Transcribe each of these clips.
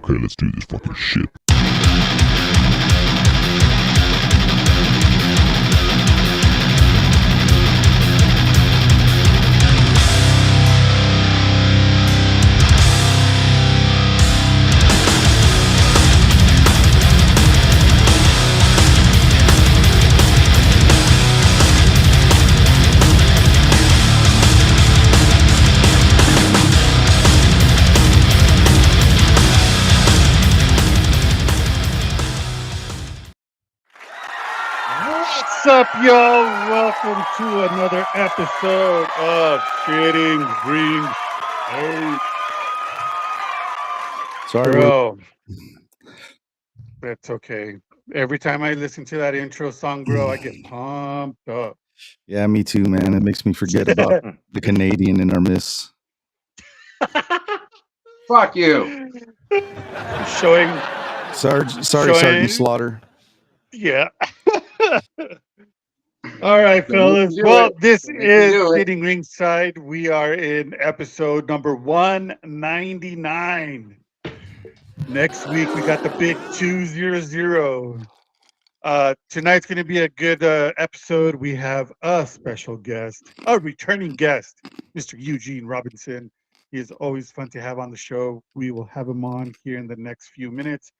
Okay, let's do this fucking shit. What's up, y'all? Welcome to another episode of Shitting Ringside. Sorry, Bro, that's okay. Every time I listen to that intro song, bro, I get pumped up. Yeah, me too, man. It makes me forget about the Canadian in our midst. Fuck you. Showing, Sorry, showing, Sergeant Slaughter. yeah. All right, Then you fellas. can do Well, it. this Then you can is do it. Shitting Ringside. We are in episode number 199. Next week, we got the big 200. Tonight's going to be a good episode. We have a special guest, a returning guest, Mr. Eugene Robinson. He is always fun to have on the show. We will have him on here in the next few minutes.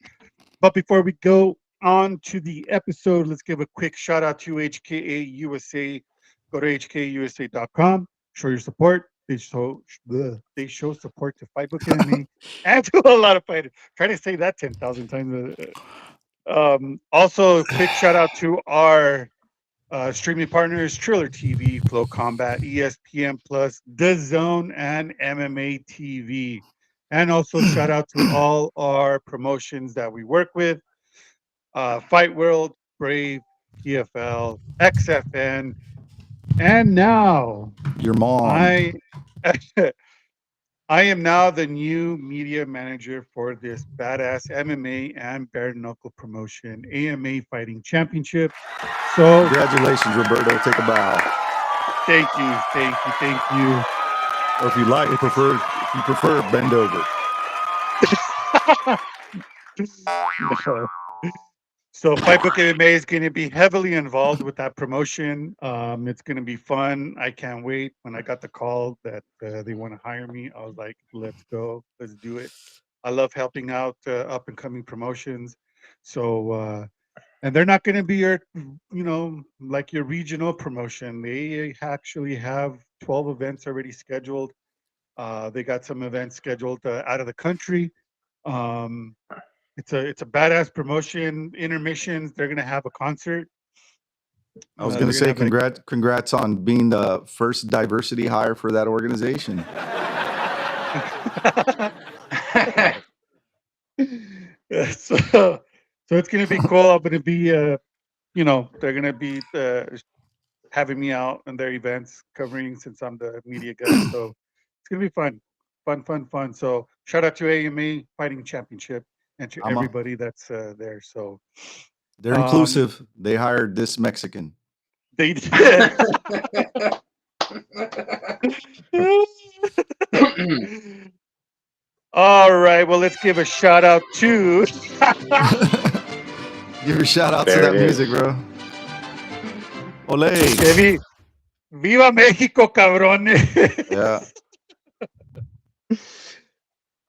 But before we go on to the episode, let's give a quick shout out to HKA USA. Go to hkusa.com. Show your support. They show support to Fight Book MMA and to a lot of fighters. Try to say that 10,000 times. Also, quick shout out to our streaming partners: Triller TV, Flow Combat, ESPN Plus, The Zone, and MMA TV. And also shout out to all our promotions that we work with: Fight World, Brave, PFL, XFN, and now Your mom. I I am now the new media manager for this badass MMA and bare knuckle promotion, AMA Fighting Championship. So Congratulations, Roberto. Take a bow. thank you. Or if you like, if you prefer, bend over. No. So Fight Book MMA is going to be heavily involved with that promotion. It's going to be fun. I can't wait. When I got the call that they want to hire me, I was like, let's go. Let's do it. I love helping out up and coming promotions. So, and they're not going to be your, like your regional promotion. They actually have 12 events already scheduled. They got some events scheduled out of the country. It's a badass promotion. Intermissions. They're gonna have a concert. I was going to say congrats on being the first diversity hire for that organization. So it's gonna be cool. I'm gonna be they're gonna be having me out on their events covering since I'm the media guy. So it's gonna be fun. So shout out to AMA Fighting Championship and to everybody that's there. So they're inclusive. They hired this Mexican. They did. All right. Well, let's give a shout out to. Give a shout out to that music, bro. Ole. Viva Mexico, cabrones. Yeah.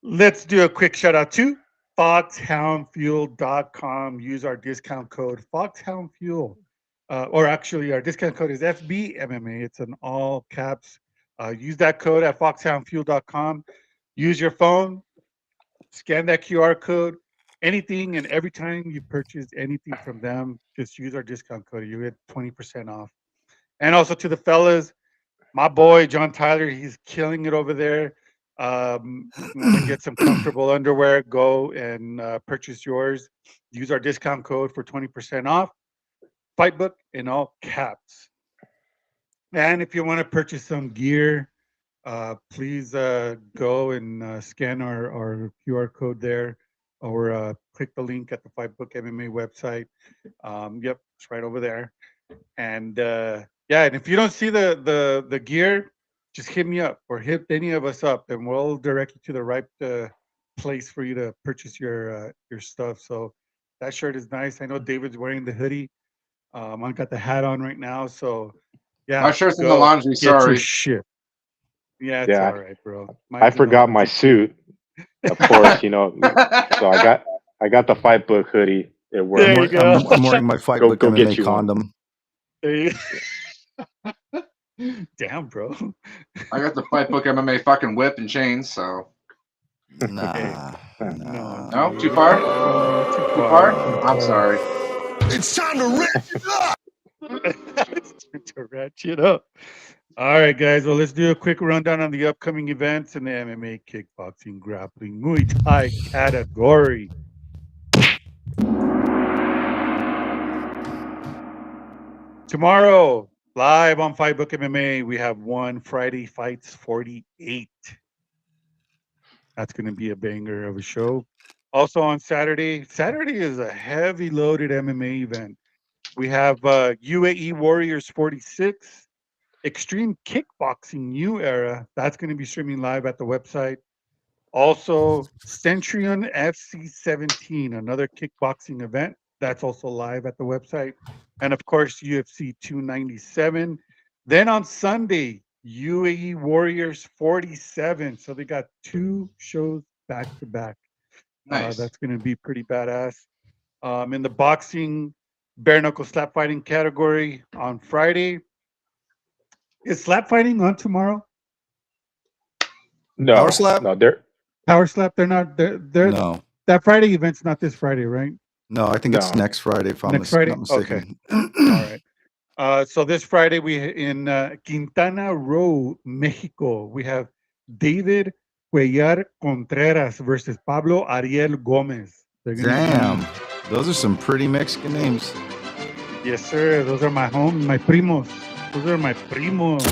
Let's do a quick shout out to foxhoundfuel.com. Use our discount code foxhoundfuel. Or actually, our discount code is FBMMA. It's in all caps. Use that code at foxhoundfuel.com. Use your phone, scan that QR code. Anything and every time you purchase anything from them, just use our discount code. You get 20% off. And also to the fellas, my boy John Tyler, he's killing it over there. Want to get some comfortable underwear? Go and purchase yours. Use our discount code for 20% off. Fightbook in all caps. And if you want to purchase some gear, please go and scan our QR code there, or click the link at the Fight Book MMA website. Yep, it's right over there. And yeah, and if you don't see the gear, just hit me up or hit any of us up, and we'll direct you to the right place for you to purchase your stuff. So that shirt is nice. I know David's wearing the hoodie. I got the hat on right now, so My yeah, shirt's in the go laundry. get your Sorry. shit. Yeah, it's all Yeah, right, bro. I Mine's in the forgot my laundry too. suit, of course. So I got the Fight Book hoodie. It There you works. go. I'm wearing my Fight Go Book go MMA get you one. condom. There you Damn, bro. I got the Fight Book MMA fucking whip and chains. So Nah, No, nah. no, dude. too far. No, too Too far. far. Too I'm far. sorry. It's time to wrap it up. It's time to ratchet up. All right, guys. Well, let's do a quick rundown on the upcoming events in the MMA, kickboxing, grappling, Muay Thai category. Tomorrow, live on Fightbook MMA, we have one Friday Fights 48. That's going to be a banger of a show. Also on Saturday is a heavy loaded MMA event. We have UAE Warriors 46, Extreme Kickboxing New Era. That's going to be streaming live at the website. Also, Centurion FC 17, another kickboxing event. That's also live at the website. And of course, UFC 297. Then on Sunday, UAE Warriors 47. So they got two shows back to back. Nice. That's going to be pretty badass. In the boxing bare knuckle slap fighting category on Friday. Is slap fighting on tomorrow? No, Power slap? no, they're Power slap? They're not. They're No, that Friday event's not this Friday, right? no. I think it's no. next Friday, if I'm Next Friday? not mistaken. All right. So this Friday we in Quintana Roo, Mexico, we have David Cuellar Contreras versus Pablo Ariel Gomez. They're gonna Damn, those are some pretty Mexican names. Yes, sir. Those are my my primos. Those are my primos.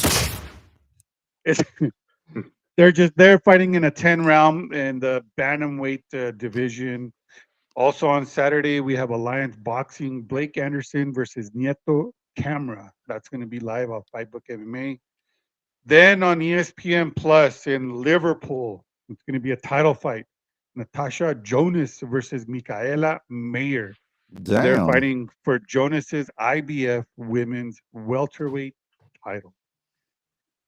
They're fighting in a 10 round in the bantamweight division. Also on Saturday, we have Alliance Boxing, Blake Anderson versus Nieto Camera. That's going to be live on Fightbook MMA. Then on ESPN Plus in Liverpool, it's going to be a title fight. Natasha Jonas versus Michaela Mayer. They're Damn. fighting for Jonas's IBF women's welterweight title.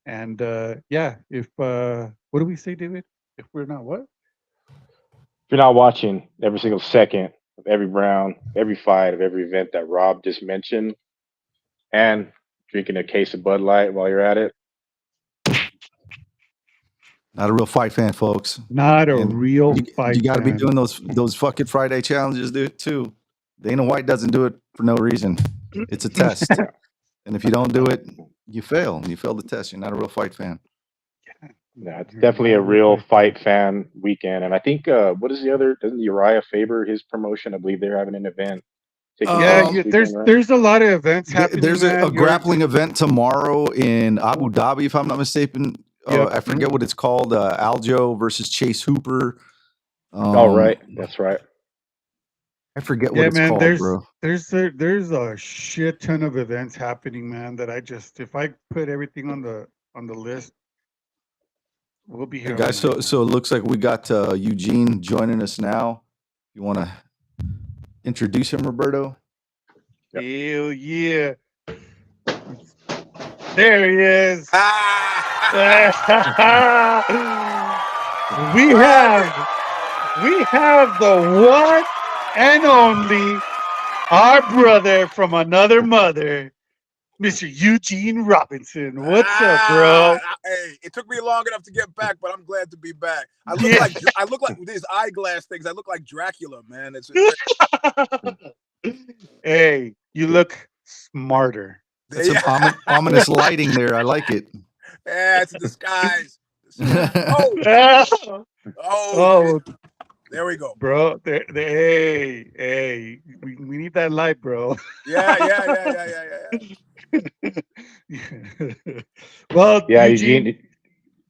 And yeah, if what do we say, David? If we're not what? If you're not watching every single second of every round, every fight, of every event that Rob just mentioned, and drinking a case of Bud Light while you're at it, Not a real fight fan, folks. Not a And real you fight. got to be fan. doing those fucking Friday challenges, dude. Too. Dana White doesn't do it for no reason. It's a test, Yeah. and if you don't do it, you fail. You fail the test. You're not a real fight fan. Yeah, it's definitely a real fight fan weekend. And I think what is the other? Doesn't Uriah Faber his promotion? I believe they're having an event. Taking Yeah, place this there's weekend, right? there's a lot of events happening. There's a man. grappling event tomorrow in Abu Dhabi, if I'm not mistaken. Yep. I forget what it's called. Aljo versus Chase Hooper. Oh, right, that's right. I forget what Yeah, it's man. called, bro. There's a shit ton of events happening, man. That if I put everything on the list, we'll be here. Hey guys, all night, so it looks like we got Eugene joining us now. You want to introduce him, Roberto? man. Hell yeah! There he is. we have the one and only our brother from another mother, Mr. Eugene Robinson. What's up, bro? Hey, it took me long enough to get back, but I'm glad to be back. I look like with these eyeglass things. I look like Dracula, man. Hey, you look smarter. That's some ominous lighting there. I like it. Yeah, it's a disguise. Oh, Oh, there we go. bro. Hey, we need that light, bro. Yeah. Well, Yeah, Eugene, Eugene.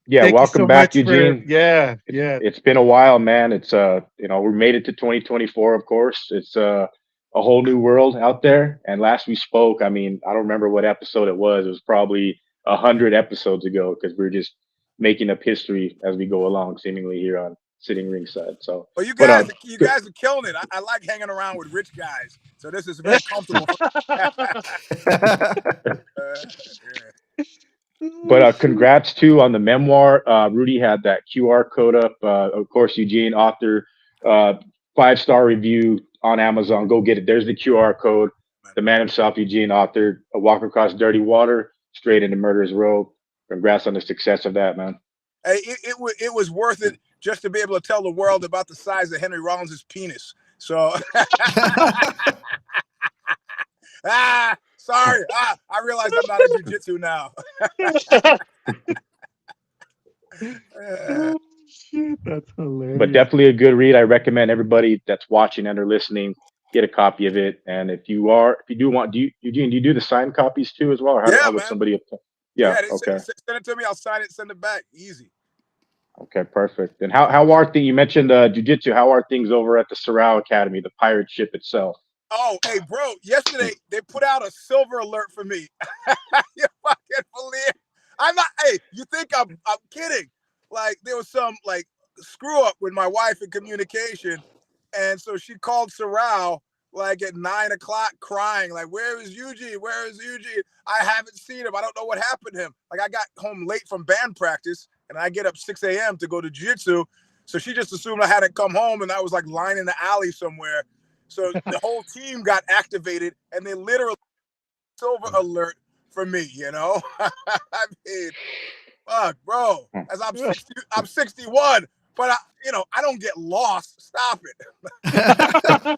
Yeah, thank you welcome so back, much for Eugene. yeah. It's been a while, man. It's we made it to 2024, of course. It's a whole new world out there. And last we spoke, I mean, I don't remember what episode it was. It was probably 100 episodes ago because we are just making up history as we go along, seemingly here on Sitting Ringside. So, Well, you but guys are killing it. I like hanging around with rich guys, so this is very comfortable. Yeah. But congrats too on the memoir. Rudy had that QR code up. Of course, Eugene, author, 5-star review on Amazon. Go get it. There's the QR code. The man himself, Eugene, authored A Walk Across Dirty Water, Straight into Murder's Row. Congrats on the success of that, man. Hey, it was worth it just to be able to tell the world about the size of Henry Rollins' penis. So, sorry. I realize I'm not in jiu-jitsu now. Oh, shit, that's hilarious. But definitely a good read. I recommend everybody that's watching and or listening get a copy of it. And if you do want, Eugene, do you do the signed copies too as well? Or how would Man. somebody? Yeah. Okay. Send it to me. I'll sign it. Send it back. Easy. Okay, perfect. And how are things? You mentioned jiu-jitsu. How are things over at the Sorrel Academy, the pirate ship itself? Oh, hey, bro! Yesterday they put out a silver alert for me. You fucking believe? I'm not. Hey, you think I'm kidding? Like there was some like screw up with my wife in communication, and so she called Sorrel like at 9 o'clock, crying like, "Where is Eugene? Where is Eugene? I haven't seen him. I don't know what happened to him." Like I got home late from band practice, and I get up 6 a.m. to go to jiu-jitsu. So she just assumed I hadn't come home, and I was like lying in the alley somewhere. So the whole team got activated, and they literally silver alert for me. You know, I mean, fuck, bro. As I'm 61, but I don't get lost. Stop it.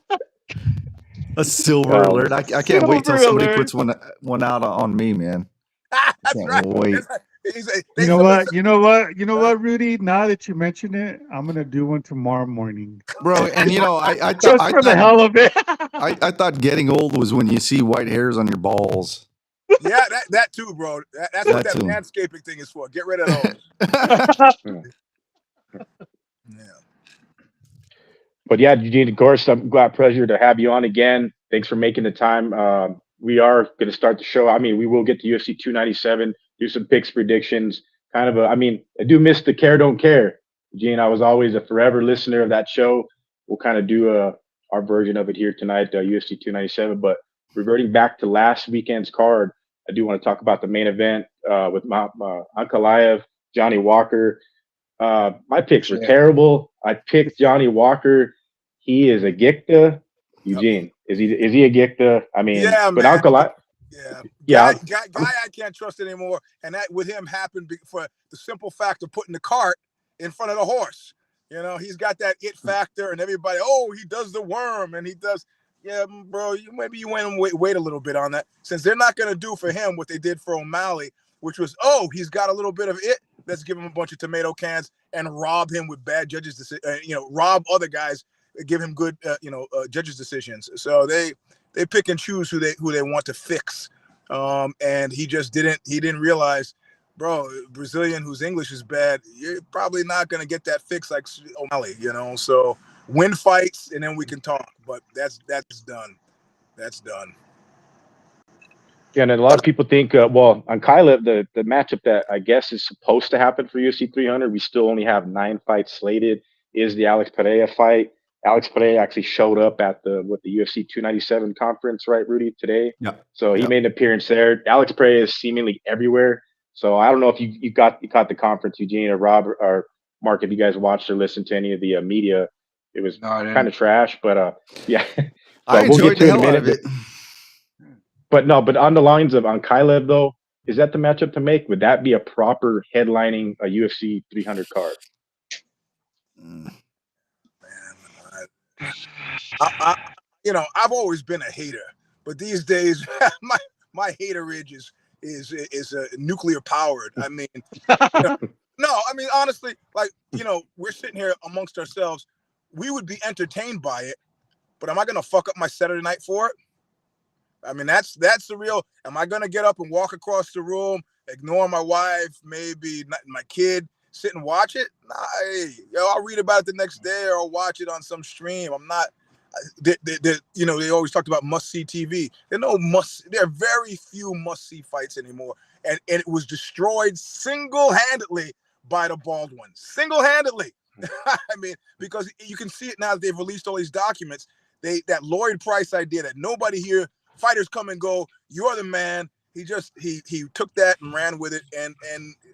A silver alert. I can't wait till Silver somebody alert. puts one out on me, man. That's Can't right. wait. You know what, Rudy? Now that you mention it, I'm gonna do one tomorrow morning. Bro, and I Just for the hell of it. I thought getting old was when you see white hairs on your balls. Yeah, that too, bro. That's what that too. manscaping thing is for. Get rid of those. Yeah. But yeah, Eugene, of course, I'm glad, pleasure to have you on again. Thanks for making the time. We are going to start the show. I mean, we will get to UFC 297, do some picks, predictions. I do miss the Care Don't Care. Eugene, I was always a forever listener of that show. We'll kind of do our version of it here tonight, UFC 297. But reverting back to last weekend's card, I do want to talk about the main event with Ankalaev, Johnny Walker. My picks were terrible. I picked Johnny Walker. He is a Gikta. Eugene, is he a Gikta? I mean, yeah, but man. Ankalaev. Yeah. Guy I can't trust anymore. And that with him happened for the simple fact of putting the cart in front of the horse. You know, he's got that it factor, and everybody, he does the worm, and he does. Yeah, bro, maybe you wait a little bit on that, since they're not going to do for him what they did for O'Malley, which was, he's got a little bit of it. Let's give him a bunch of tomato cans and rob him with bad judges. Rob other guys, give him good, judges' decisions. So they pick and choose who they want to fix. And he just didn't realize, bro, Brazilian whose English is bad, you're probably not going to get that fix like O'Malley, So win fights and then we can talk. But that's done. That's done. Yeah, and a lot of people think, on Kylev, the matchup that I guess is supposed to happen for UFC 300, we still only have 9 fights slated, is the Alex Pereira fight. Alex Pereira actually showed up at the UFC 297 conference, right, Rudy, today? Yeah. So he made an appearance there. Alex Pereira is seemingly everywhere. So I don't know if you caught the conference, Eugene or Rob or Mark, if you guys watched or listened to any of the media. It was kind of trash, but yeah. I enjoyed the hell out of it. But on the lines of Ankalaev, though, is that the matchup to make? Would that be a proper headlining a UFC 300 card? I've always been a hater, but these days my haterage is nuclear powered. I mean, No, I mean honestly, like we're sitting here amongst ourselves. We would be entertained by it, but am I gonna fuck up my Saturday night for it? I mean, that's the real. Am I gonna get up and walk across the room, ignore my wife, maybe not my kid, sit and watch it? Nah, hey, I'll read about it the next day or I'll watch it on some stream. I'm not. They always talked about must see TV. There are very few must see fights anymore, and it was destroyed single handedly by the Baldwins. Single handedly. I mean, because you can see it now that they've released all these documents. That Lloyd Price idea that nobody here. Fighters come and go. You're the man. He took that and ran with it, and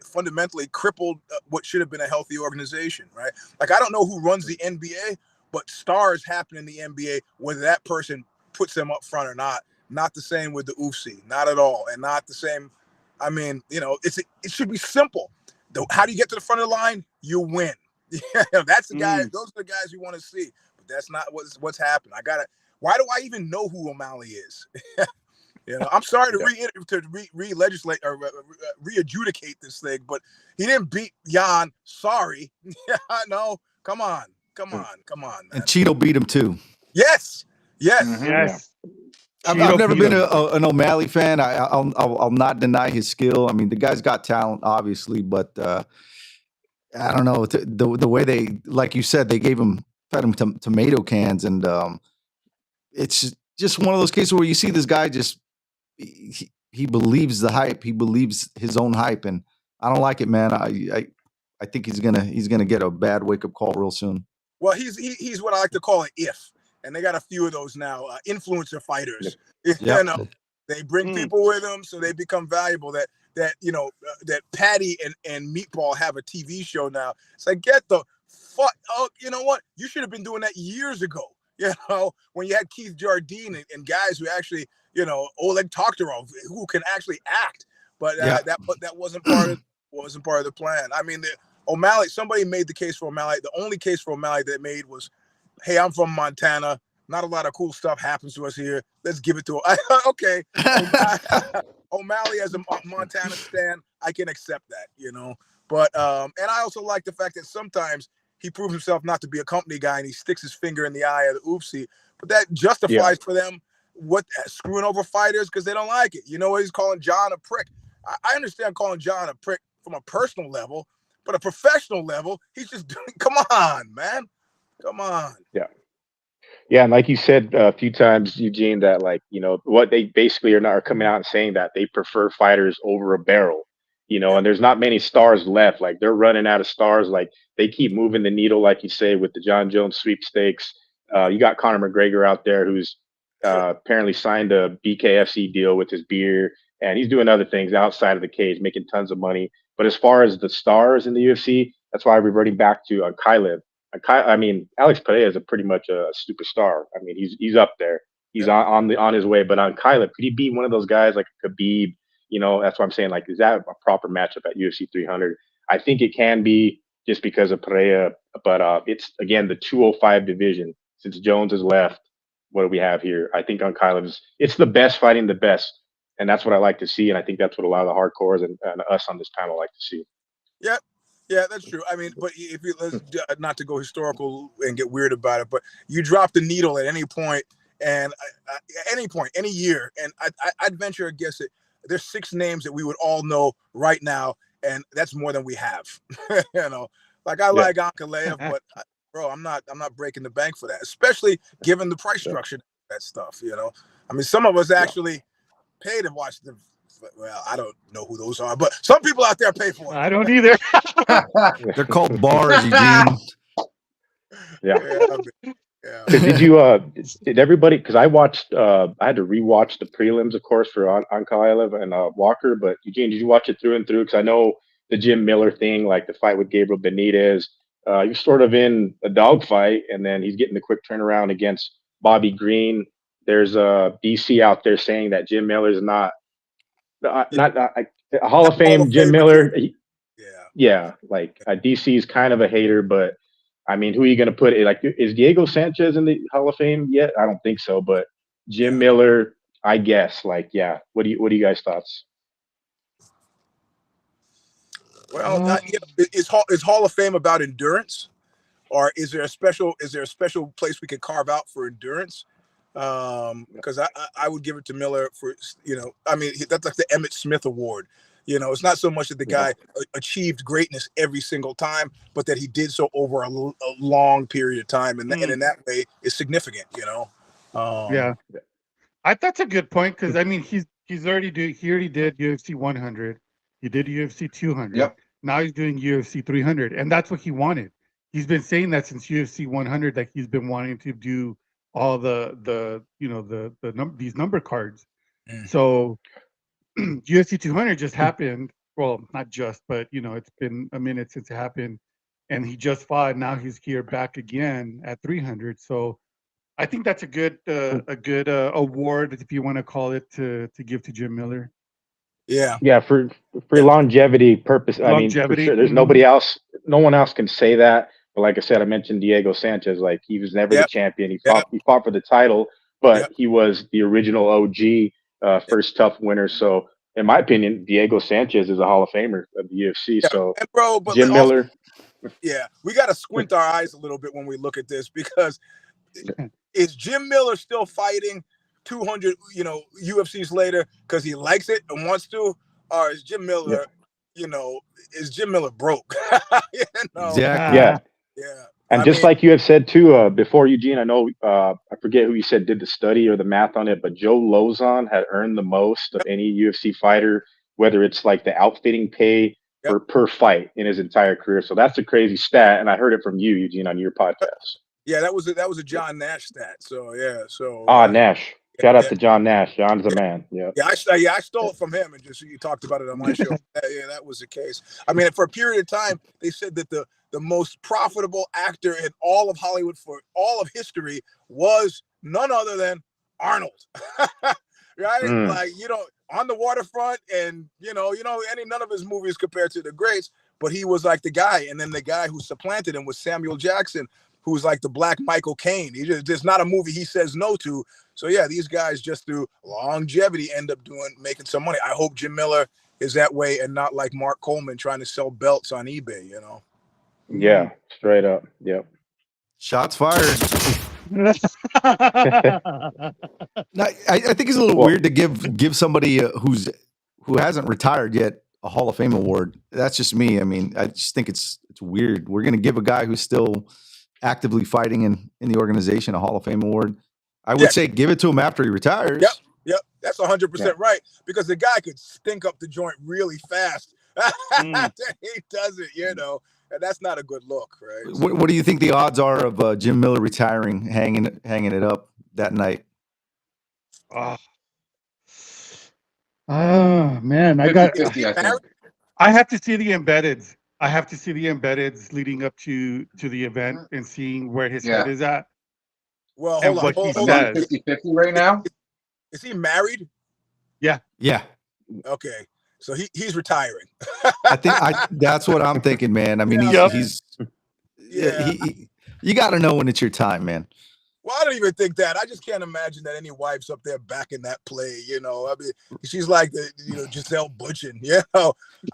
fundamentally crippled what should have been a healthy organization, right? Like I don't know who runs the NBA, but stars happen in the NBA whether that person puts them up front or not. Not the same with the UFC, not at all, and not the same. I mean, it should be simple. How do you get to the front of the line? You win. That's the guy. Those are the guys you want to see, but that's not what's happened. Why do I even know who O'Malley is? I'm sorry to re-legislate or re-adjudicate this thing, but he didn't beat Jan. Sorry. No, come on, man. And Cheeto beat him too. Yes. Yes. I've never been an O'Malley fan. I'll not deny his skill. I mean, the guy's got talent, obviously, but I don't know the way they, like you said, they fed him tomato cans, and it's just one of those cases where you see this guy just he believes the hype, he believes his own hype, and I don't like it, man. I think he's gonna get a bad wake up call real soon. Well, he's what I like to call an if, and they got a few of those now. Influencer fighters, they bring people with them, so they become valuable. That Patty and Meatball have a TV show now. It's like, get the fuck. Oh, you know what? You should have been doing that years ago. When you had Keith Jardine and guys who actually, Oleg Toktarov, who can actually act, but that wasn't part of the plan. I mean, O'Malley. Somebody made the case for O'Malley. The only case for O'Malley that made was, "Hey, I'm from Montana. Not a lot of cool stuff happens to us here. Let's give it to him." Okay, O'Malley as a Montana stan, I can accept that, But and I also like the fact that sometimes he proves himself not to be a company guy and he sticks his finger in the eye of the oopsie. But that justifies for them screwing over fighters because they don't like it. He's calling John a prick. I understand calling John a prick from a personal level, but a professional level, he's just doing. Come on, man. Come on. Yeah, and like you said a few times, Eugene, that what they basically are coming out and saying that they prefer fighters over a barrel, and there's not many stars left. Like they're running out of stars. Like they keep moving the needle, like you say, with the John Jones sweepstakes. You got Conor McGregor out there who's apparently signed a BKFC deal with his beer, and he's doing other things outside of the cage, making tons of money. But as far as the stars in the UFC, that's why I'm reverting back to Kylev. I mean, Alex Pereira is pretty much a superstar. I mean, he's up there. He's on his way. But on Kylev, could he beat one of those guys like Khabib? That's what I'm saying. Like, is that a proper matchup at UFC 300? I think it can be just because of Pereira. But it's, again, the 205 division. Since Jones has left, what do we have here? I think on Kylev, it's the best fighting the best. And that's what I like to see. And I think that's what a lot of the hardcores and us on this panel like to see. Yeah, that's true. I mean, but if you let's not to go historical and get weird about it, but you drop the needle at any point, and at any point, any year, and I'd venture a guess that there's 6 names that we would all know right now, and that's more than we have. Like like Ankalaev, but bro, I'm not breaking the bank for that, especially given the price structure of that stuff. I mean, some of us actually pay to watch them. Well, I don't know who those are, but some people out there pay for it. I don't either. They're called bars, Eugene. Did everybody, because I had to rewatch the prelims, of course, for Ankalaev and Walker, but Eugene, did you watch it through and through? Because I know the Jim Miller thing, like the fight with Gabriel Benitez, you're sort of in a dogfight, and then he's getting the quick turnaround against Bobby Green. There's a DC out there saying that Jim Miller is not a Hall of Fame Jim Miller. DC is kind of a hater, but I mean, who are you going to put it? Like, is Diego Sanchez in the Hall of Fame yet? I don't think so, but Jim Miller, I guess. What do you guys thoughts? Well, is Hall of Fame about endurance, or is there a special place we could carve out for endurance? Because I would give it to Miller for, I mean, that's like the Emmitt Smith Award. It's not so much that the guy achieved greatness every single time, but that he did so over a long period of time, and in that way, it's significant. Yeah, that's a good point, because I mean he already did UFC 100, he did UFC 200. Yep. Now he's doing UFC 300, and that's what he wanted. He's been saying that since UFC 100, that he's been wanting to do all these number cards. So UFC 200 just happened. Well, not just, but it's been a minute since it happened, and he just fought. Now he's here back again at 300. So I think that's a good award, if you want to call it, to give to Jim Miller. Yeah, for longevity purpose. I mean, for sure, there's nobody else. No one else can say that. But like I said, I mentioned Diego Sanchez. Like, he was never the champion. He fought for the title, but he was the original OG, first tough winner. So in my opinion, Diego Sanchez is a Hall of Famer of the UFC. So and bro, but Jim Miller. Yeah, we got to squint our eyes a little bit when we look at this, because is Jim Miller still fighting 200, UFCs later because he likes it and wants to, or is Jim Miller, is Jim Miller broke? Exactly. Yeah. Yeah. And just like you have said too, before, Eugene, I know, I forget who you said did the study or the math on it, but Joe Lozon had earned the most of any UFC fighter, whether it's like the outfitting pay per fight in his entire career. So that's a crazy stat, and I heard it from you, Eugene, on your podcast. Yeah, that was a John Nash stat. So yeah, Nash. Shout out to John Nash. John's a man. Yeah. I stole it from him, and just you talked about it on my show. Yeah, that was the case. I mean, for a period of time, they said that the most profitable actor in all of Hollywood for all of history was none other than Arnold. Right? Like, On the Waterfront, and none of his movies compared to the greats, but he was like the guy. And then the guy who supplanted him was Samuel Jackson, who was like the Black Michael Caine. There's not a movie he says no to. So yeah, these guys just through longevity end up making some money. I hope Jim Miller is that way and not like Mark Coleman trying to sell belts on eBay. Yeah, straight up. Yep. Shots fired. No, I think it's a little weird to give somebody who hasn't retired yet a Hall of Fame award. That's just me. I mean, I just think it's weird. We're going to give a guy who's still actively fighting in the organization a Hall of Fame award. I would say give it to him after he retires. Yep. That's 100% right, because the guy could stink up the joint really fast. He does it, and that's not a good look, right? What do you think the odds are of Jim Miller retiring, hanging it up that night? Oh man, I 50, I think. I have to see the embeddeds. I have to see the embeddeds leading up to the event and seeing where his head is at. Well, hold on. 50-50 right now. Is he married? Yeah. Okay, so he's retiring. I think that's what I'm thinking, man. I mean, he's you got to know when it's your time, man. Well, I don't even think that. I just can't imagine that any wife's up there backing that play. I mean, she's like the Giselle Bundchen.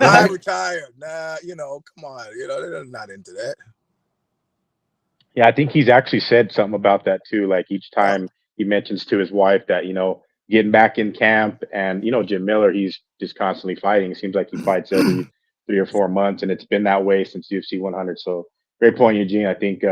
I retired. Nah, come on. They're not into that. Yeah, I think he's actually said something about that too. Like, each time he mentions to his wife that, getting back in camp, and Jim Miller, he's just constantly fighting. It seems like he fights every 3 or 4 months, and it's been that way since UFC 100. So great point, Eugene. I think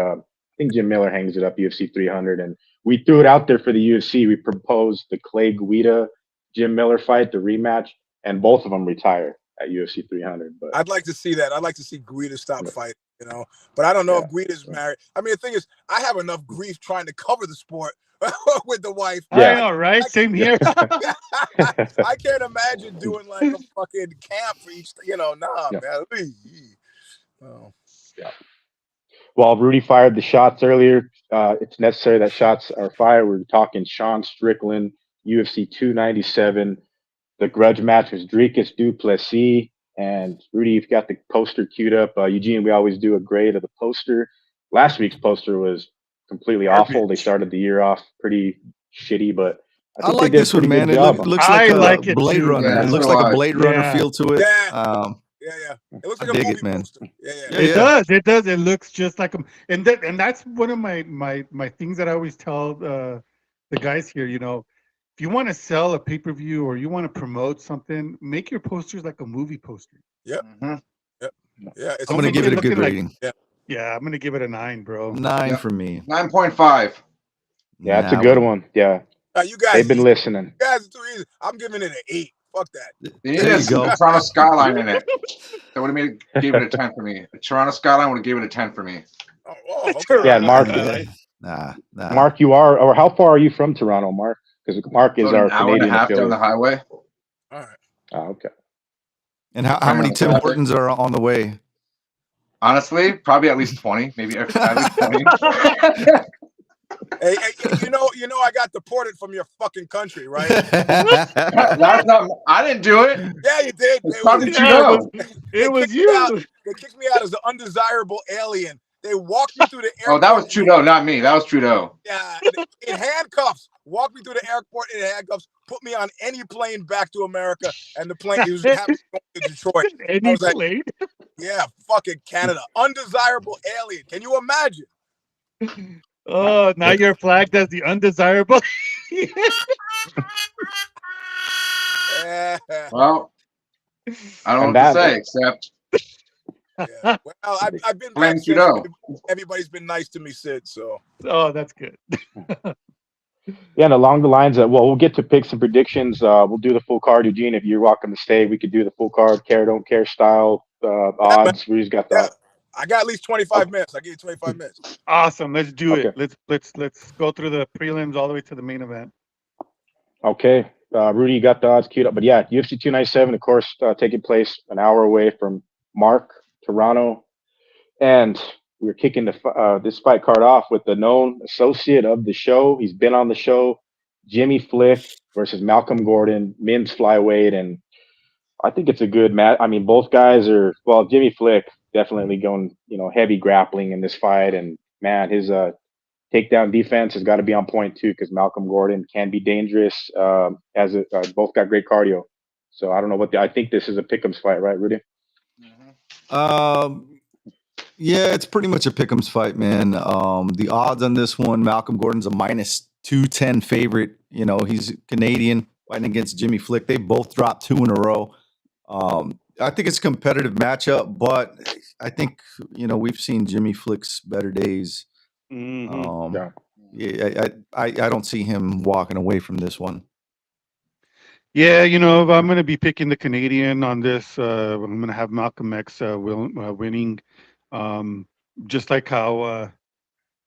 Jim Miller hangs it up UFC 300, and we threw it out there for the UFC. We proposed the Clay Guida Jim Miller fight, the rematch, and both of them retire at UFC 300. But I'd like to see that. I'd like to see Guida stop fighting. But I don't know if Guida's married. I mean, the thing is, I have enough grief trying to cover the sport with the wife. I know, right? Same here. I can't imagine doing like a fucking camp for each. Man. Well, Rudy fired the shots earlier. It's necessary that shots are fired. We're talking Sean Strickland, UFC 297. The grudge match was Dricus du Plessis. And Rudy, you've got the poster queued up. Eugene, we always do a grade of the poster. Last week's poster was completely awful. They started the year off pretty shitty, but I think like this one, man. It looks like a Blade Runner. Yeah, it looks like a Blade Runner feel to it. Yeah. Yeah. It looks I like a dig movie it, man. poster. Yeah. Yeah, It yeah. does. It does. It looks just like them. And that's one of my things that I always tell the guys here. If you want to sell a pay-per-view or you want to promote something, make your posters like a movie poster. Yep. Mhm. Yeah. It's I'm gonna make give it it a good looking like- rating. Yeah, I'm gonna give it a 9, bro. 9 Yeah. for me. 9.5. Yeah, it's a Nah, good one. Yeah, you guys, they've been you listening. guys are too easy. I'm giving it an 8. Fuck that. They need There a you go. Toronto skyline in it. That would have gave it a 10 for me. A Toronto skyline would have given it a 10 for me. Okay. Yeah, and Mark, Nah. Mark, or how far are you from Toronto, Mark? Because Mark is About our an hour and a Canadian half down the affiliate. highway. All right. Oh, okay. And how many Tim Hortons are on the way? Honestly, probably at least 20, maybe at least 20. Hey, you know, I got deported from your fucking country, right? That's not. I didn't do it. Yeah, you did. It's probably Yeah, Trudeau. it was kicked me out. you. They kicked me out as an undesirable alien. They walked me through the airport. Oh, that was Trudeau, not me. That was Trudeau. Yeah, in handcuffs. Walked me through the airport in handcuffs. Put me on any plane back to America, and the plane was happening to go to Detroit. I was like, plane. yeah, fucking Canada, undesirable alien. Can you imagine? Oh, now you're flagged as the undesirable. Yeah. Well, I don't And know what to that- say except Yeah. Well, I've been blame back since. Trudeau. Everybody's been nice to me since. So Oh, that's good. Yeah, and along the lines of, well, we'll get to picks and predictions. We'll do the full card. Eugene, if you're welcome to stay, we could do the full card, care, don't care style, odds. We just got yeah, that. I got at least 25 minutes. I give you 25 minutes. Awesome. Let's do it. Okay. Let's go through the prelims all the way to the main event. Okay. Rudy, you got the odds queued up. But yeah, UFC 297, of course, taking place an hour away from Mark, Toronto. And we're kicking this fight card off with the known associate of the show. He's been on the show, Jimmy Flick versus Malcolm Gordon, men's flyweight. And I think it's a good match. I mean, both guys are, well, Jimmy Flick definitely going, heavy grappling in this fight. And man, his takedown defense has got to be on point too, because Malcolm Gordon can be dangerous. Both got great cardio. So I don't know I think this is a pick'ems fight, right, Rudy? Yeah, it's pretty much a pick'ems fight, man. The odds on this one, Malcolm Gordon's a minus 210 favorite. He's Canadian fighting against Jimmy Flick. They both dropped 2 in a row. I think it's a competitive matchup, but I think we've seen Jimmy Flick's better days. Mhm. Yeah, I don't see him walking away from this one. Yeah, I'm going to be picking the Canadian on this. I'm going to have Malcolm X winning. Just like how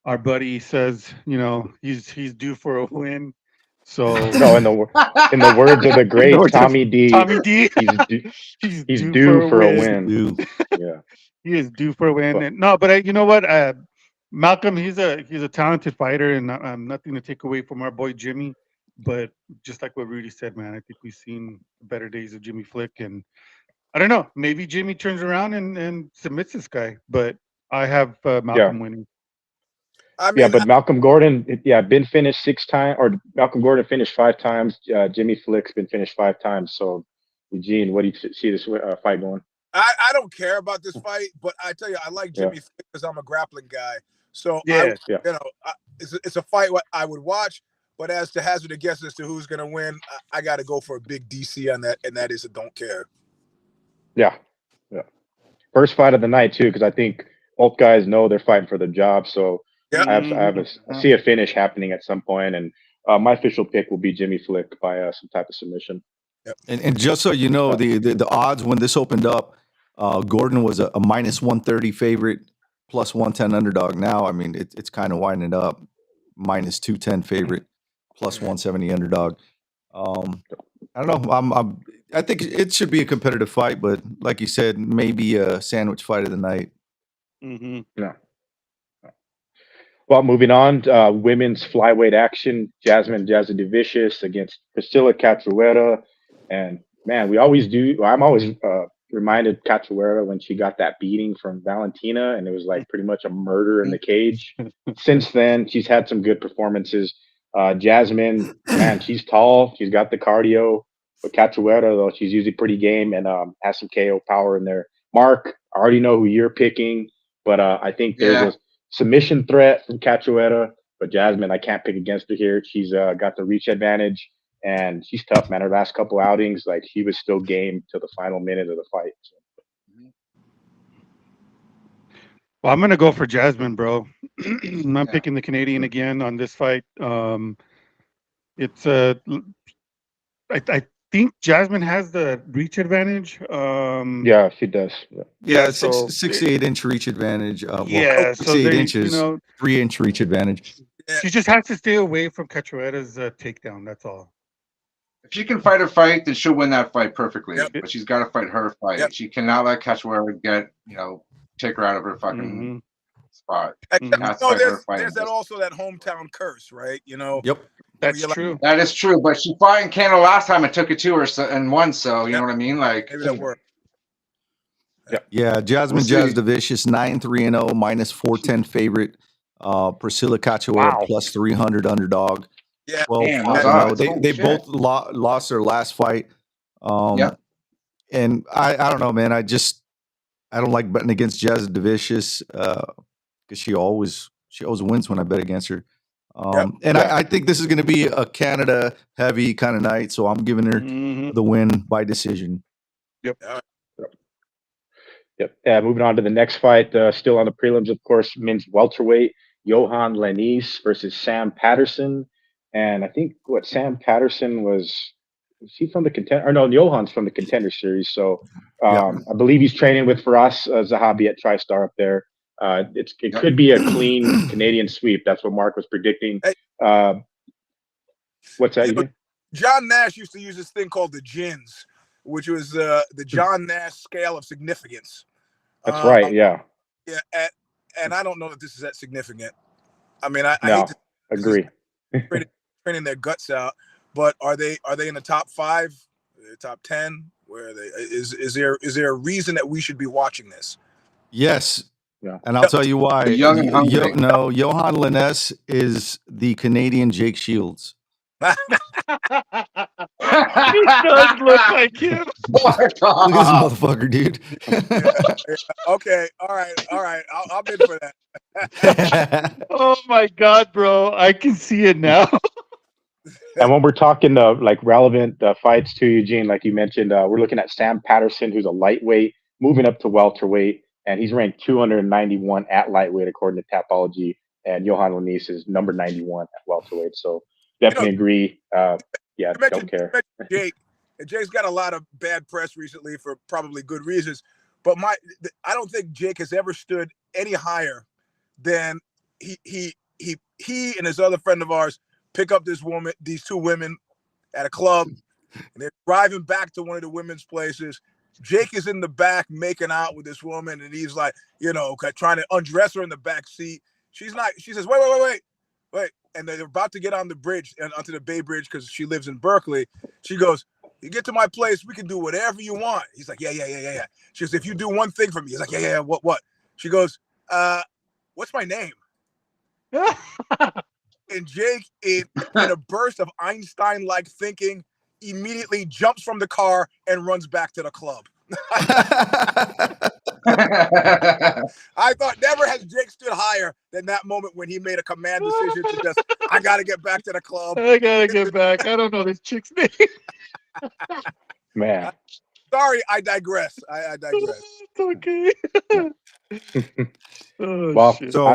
our buddy says, he's due for a win. So No, in the words of the great Tommy D, Tommy D, he's due for a win. Yeah, he is due for a win. But- No, but you know what? Malcolm, he's a talented fighter, and nothing to take away from our boy Jimmy. But just like what Rudy said, man, I think we've seen better days of Jimmy Flick, and I don't know, maybe Jimmy turns around and submits this guy. But I have Malcolm winning. I mean, but Malcolm Gordon, been finished 6 times, or Malcolm Gordon finished 5 times. Jimmy Flick's been finished 5 times. So, Eugene, what do you see this fight going? I don't care about this fight, but I tell you, I like Jimmy Flick because I'm a grappling guy. So it's a fight what I would watch. But as to hazard a guess as to who's going to win, I got to go for a big DC on that, and that is a don't care. Yeah. First fight of the night too, because I think both guys know they're fighting for the job. So I see a finish happening at some point, and my official pick will be Jimmy Flick by some type of submission. Yep. And just so you know, the odds when this opened up, Gordon was a minus 130 favorite, plus 110 underdog. Now, I mean, it's kind of winding up, minus 210 favorite, plus 170 underdog. I don't know. I think it should be a competitive fight, but like you said, maybe a sandwich fight of the night. Mm-hmm. No. Well, moving on, women's flyweight action, Jasmine Jasudavicius against Priscilla Cachoeira. And man, I'm always reminded Cachoeira when she got that beating from Valentina, and it was like pretty much a murder in the cage. Since then, she's had some good performances. Jasmine, man, she's tall. She's got the cardio. But Cachoeira, though, she's usually pretty game and has some KO power in there. Mark, I already know who you're picking, but I think there's Yeah. a submission threat from Cachoeira. But Jasmine, I can't pick against her here. She's got the reach advantage, and she's tough, man. Her last couple outings, like she was still game till the final minute of the fight. So. Well, I'm gonna go for Jasmine, bro. I'm Yeah. picking the Canadian again on this fight. It's I think Jasmine has the reach advantage. Yeah, she does. Yeah. Yeah, so 6 to 8 inch reach advantage. yeah, 6 so to 8 they, inches, 3 inch reach advantage. Yeah. she just has to stay away from Cachoeira's takedown. That's all. If she can fight a fight, then she'll win that fight perfectly. Yep. But she's got to fight her fight. Yep. She cannot let Cachoeira get, take her out of her fucking spot. Mhm. Has to fight her fight. There's that also that hometown curse, right? Yep. That's you're like- true. That is true, but she fought in Canada last time and took it to her and won. So you know what I mean? Like, Maybe that worked. Yeah, Jasmine We'll see. Jasdavicius 9-3-0 minus 410 favorite. Priscilla Cachoeira Wow. plus 300 underdog. Yeah. 12 Damn, 5 those and oh. odds. They Holy both shit. lost their last fight. Yep. And I don't know, man. I don't like betting against Jasdavicius because she always wins when I bet against her. And I think this is going to be a Canada heavy kind of night, so I'm giving her Mhm. the win by decision. Yep. Moving on to the next fight, still on the prelims, of course, men's welterweight, Johan Lenice versus Sam Patterson. And I think Sam Patterson was he from the contender? Or no, Johan's from the contender series. So I believe he's training with Faraz Zahabi at TriStar up there. It could be a clean Canadian sweep. That's what Mark was predicting. What's that? You John Nash used to use this thing called the GINS, which was the John Nash scale of significance. That's right. Yeah. Yeah, and I don't know if this is that significant. I mean, I No, hate to agree. training their guts out, but are they in the top 5, top 10? Where are they? Is there a reason that we should be watching this? Yes. Yeah. And I'll tell you why. Young and hungry. No, Johan Lenice is the Canadian Jake Shields. He does look like him. Look at this motherfucker, dude. Okay, all right. I'll bid for that. Oh my God, bro! I can see it now. And when we're talking like relevant fights to Eugene, like you mentioned, we're looking at Sam Patterson, who's a lightweight, moving up to welterweight, and he's ranked 291 at lightweight according to Tapology. And Johan Lenice is number 91 at welterweight. So definitely agree. Yeah, don't care. Jake. Jake's got a lot of bad press recently for probably good reasons, but I don't think Jake has ever stood any higher than he and his other friend of ours pick up these two women at a club, and they're driving back to one of the women's places. Jake is in the back making out with this woman, and he's like, trying to undress her in the back seat. She says, wait. And they're about to get on the bridge and onto the Bay Bridge because she lives in Berkeley. She goes, you get to my place, we can do whatever you want. He's like, yeah. She goes, if you do one thing for me. He's like, yeah. What? She goes, what's my name? And Jake, in a burst of Einstein-like thinking, immediately jumps from the car and runs back to the club. I thought never has Jake stood higher than that moment when he made a command decision to just, I got to get back to the club. I gotta get back. I don't know this chick's name. Man. Sorry, I digress. I digress. It's okay. Oh, Well, shit. So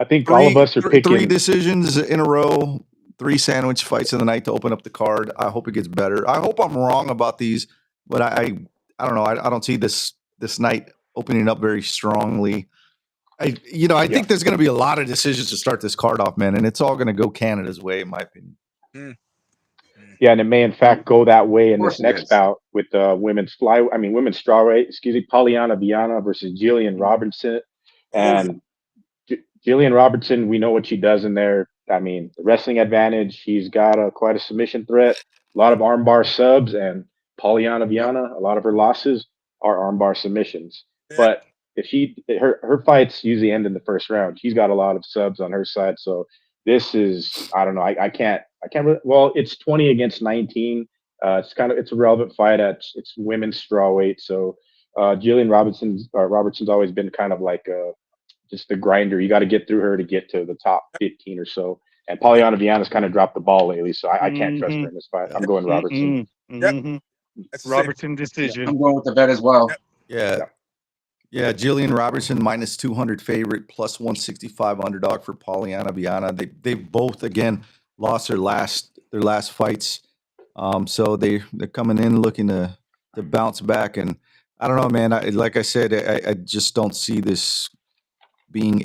I think all of us are picking 3 decisions in a row, 3 sandwich fights in the night to open up the card. I hope it gets better. I hope I'm wrong about these, but I don't know. I don't see this night opening up very strongly. I think there's going to be a lot of decisions to start this card off, man, and it's all going to go Canada's way, in my opinion. Yeah, and it may in fact go that way in Of course this it next is. bout with women's strawweight. Polyana Viana versus Jillian Robertson. And Jillian Robertson, we know what she does in there. I mean, the wrestling advantage. She's got quite a submission threat, a lot of armbar subs, and Polyana Viana, a lot of her losses are armbar submissions. Yeah. But if her fights usually end in the first round. She's got a lot of subs on her side, so this is I don't know. I can't really. Well, it's 20 against 19, It's a relevant fight at it's women's strawweight. So Jillian Robertson's always been kind of like just the grinder. You got to get through her to get to the top 15 or so. And Polyana Viana's kind of dropped the ball lately, so I can't trust her in this fight. I'm going Robertson. Yep. Robertson decision. I'm going with the vet as well. Yeah. Yeah, Jillian Robertson minus 200 favorite, plus 165 underdog for Polyana Viana. They both again lost their last fights, so they're coming in looking to bounce back. And I don't know, man. Like I said, I just don't see this being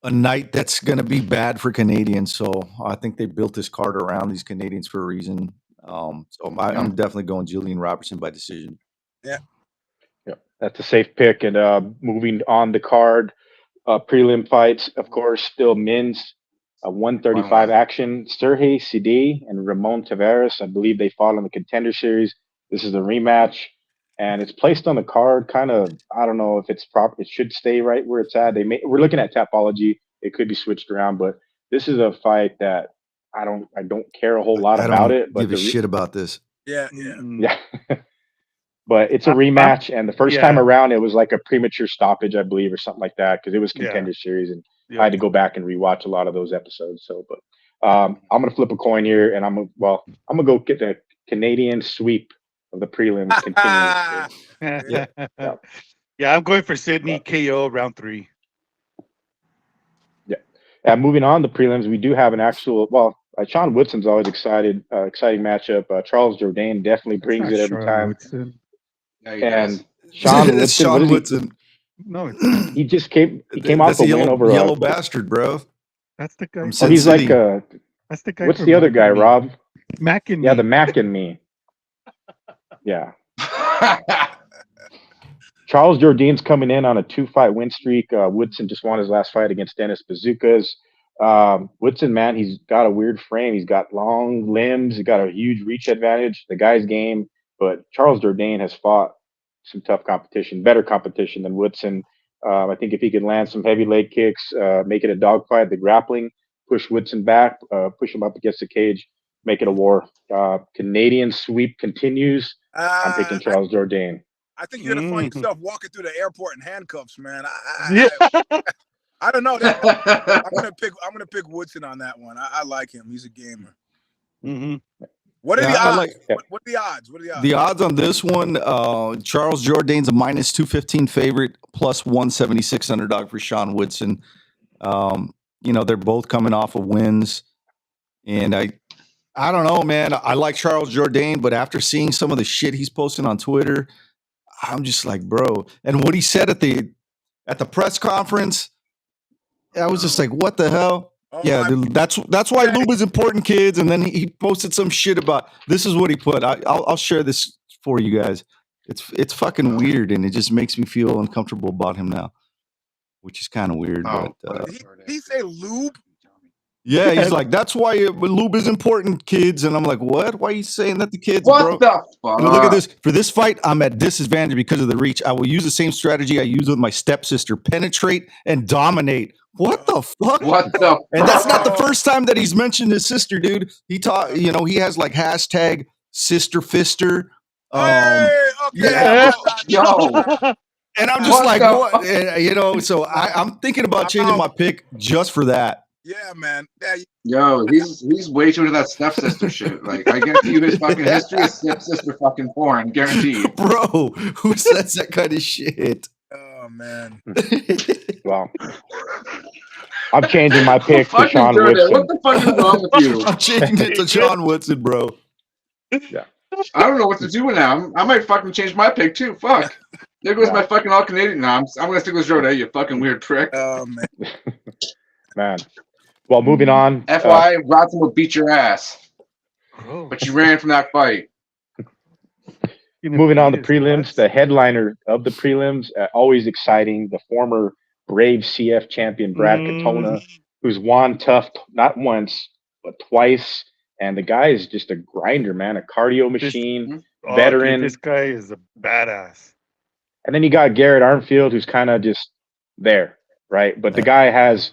a night that's going to be bad for Canadians. So I think they built this card around these Canadians for a reason. So I'm definitely going Jillian Robertson by decision. Yeah. Yeah, that's a safe pick. And moving on the card, prelim fights, of course, still men's 135 action. Sergey Sidi and Ramon Tavares, I believe they fought in the Contender Series. This is the rematch, and it's placed on the card. Kind of, I don't know if it's proper. It should stay right where it's at. We're looking at Tapology. It could be switched around, but this is a fight that I don't care a whole lot about it. But give a shit about this. Yeah. But it's a rematch, and the first time around, it was like a premature stoppage, I believe, or something like that, because it was Contender Series, and I had to go back and rewatch a lot of those episodes. So, but I'm gonna flip a coin here, and I'm gonna go get the Canadian sweep of the prelims. Yeah, I'm going for Sydney KO round 3. Yeah. Moving on, the prelims, we do have an actual. Sean Woodson's always exciting matchup. Charles Jourdain definitely brings it every time. Woodson. Yeah, And Sean Woodson, Sean Woodson. No, he just came off a win over yellow bastard, bro. that's the guy. He's like that's the guy. What's the other guy, Rob? Mac and the Mac and Me. Yeah. Charles Jourdain's coming in on a 2-fight win streak. Woodson just won his last fight against Dennis Bazookas. Woodson, man, he's got a weird frame. He's got long limbs. He's got a huge reach advantage. The guy's game. But Charles Jourdain has fought some tough competition, better competition than Woodson. I think if he could land some heavy leg kicks, make it a dogfight, the grappling, push Woodson back, push him up against the cage, make it a war. Canadian sweep continues. I'm picking Charles Jourdain. I think you're gonna find yourself walking through the airport in handcuffs, man. I don't know. I'm gonna pick Woodson on that one. I like him. He's a gamer. Mm-hmm. What are the odds? What are the odds? The odds on this one, Charles Jourdain's a minus 215 favorite, plus 176 underdog for Sean Woodson. They're both coming off of wins. And I don't know, man. I like Charles Jourdain, but after seeing some of the shit he's posting on Twitter, I'm just like, bro. And what he said at the press conference, I was just like, what the hell? That's why lube is important, kids. And then he posted some shit about this is what he put. I'll share this for you guys. It's fucking weird, and it just makes me feel uncomfortable about him now, which is kind of weird. But he say lube? Yeah, he's like, that's why lube is important, kids. And I'm like, what? Why are you saying that to kids, what bro? The fuck? And look at this. For this fight, I'm at disadvantage because of the reach. I will use the same strategy I use with my stepsister: penetrate and dominate. What the fuck? What the? And that's not the first time that he's mentioned his sister, dude. He he has like hashtag sister fister. Yeah. Yo. And I'm just like, what? So I'm thinking about changing my pick just for that. Yeah, man. Yeah. Yo, he's way too into that stepsister shit. Like, I guarantee you his fucking history is stepsister fucking porn, guaranteed. Bro, who says that kind of shit? Oh man. Well, I'm changing my pick to Sean Woodson. What the fuck is wrong with you? I'm changing it to Sean Woodson, bro. Yeah. I don't know what to do now. I might fucking change my pick too. Fuck. There goes my fucking all Canadian. No, I'm gonna stick with Jourdain, you fucking weird prick. Oh man. Man. Well, moving on. FY, Rodson will beat your ass. But you ran from that fight. Moving on to prelims, the headliner of the prelims, always exciting, the former Brave CF champion Brad Katona, who's won tough not once, but twice. And the guy is just a grinder, man, a cardio machine, veteran. Dude, this guy is a badass. And then you got Garrett Armfield, who's kind of just there, right? But the guy has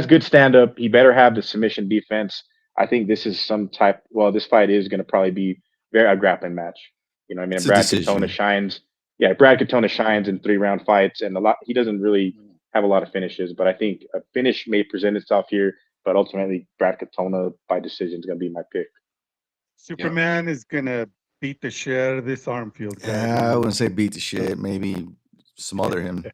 good stand-up. He better have the submission defense. I think this is some type. Well, this fight is going to probably be a grappling match. You know, what I mean, It's and a Brad Katona decision. shines. Yeah, Brad Katona shines in 3-round fights, and he doesn't really have a lot of finishes. But I think a finish may present itself here. But ultimately, Brad Katona by decision is going to be my pick. Superman is gonna beat the shit out of this Armfield guy. Yeah, I man. wouldn't say beat the shit. Maybe smother him.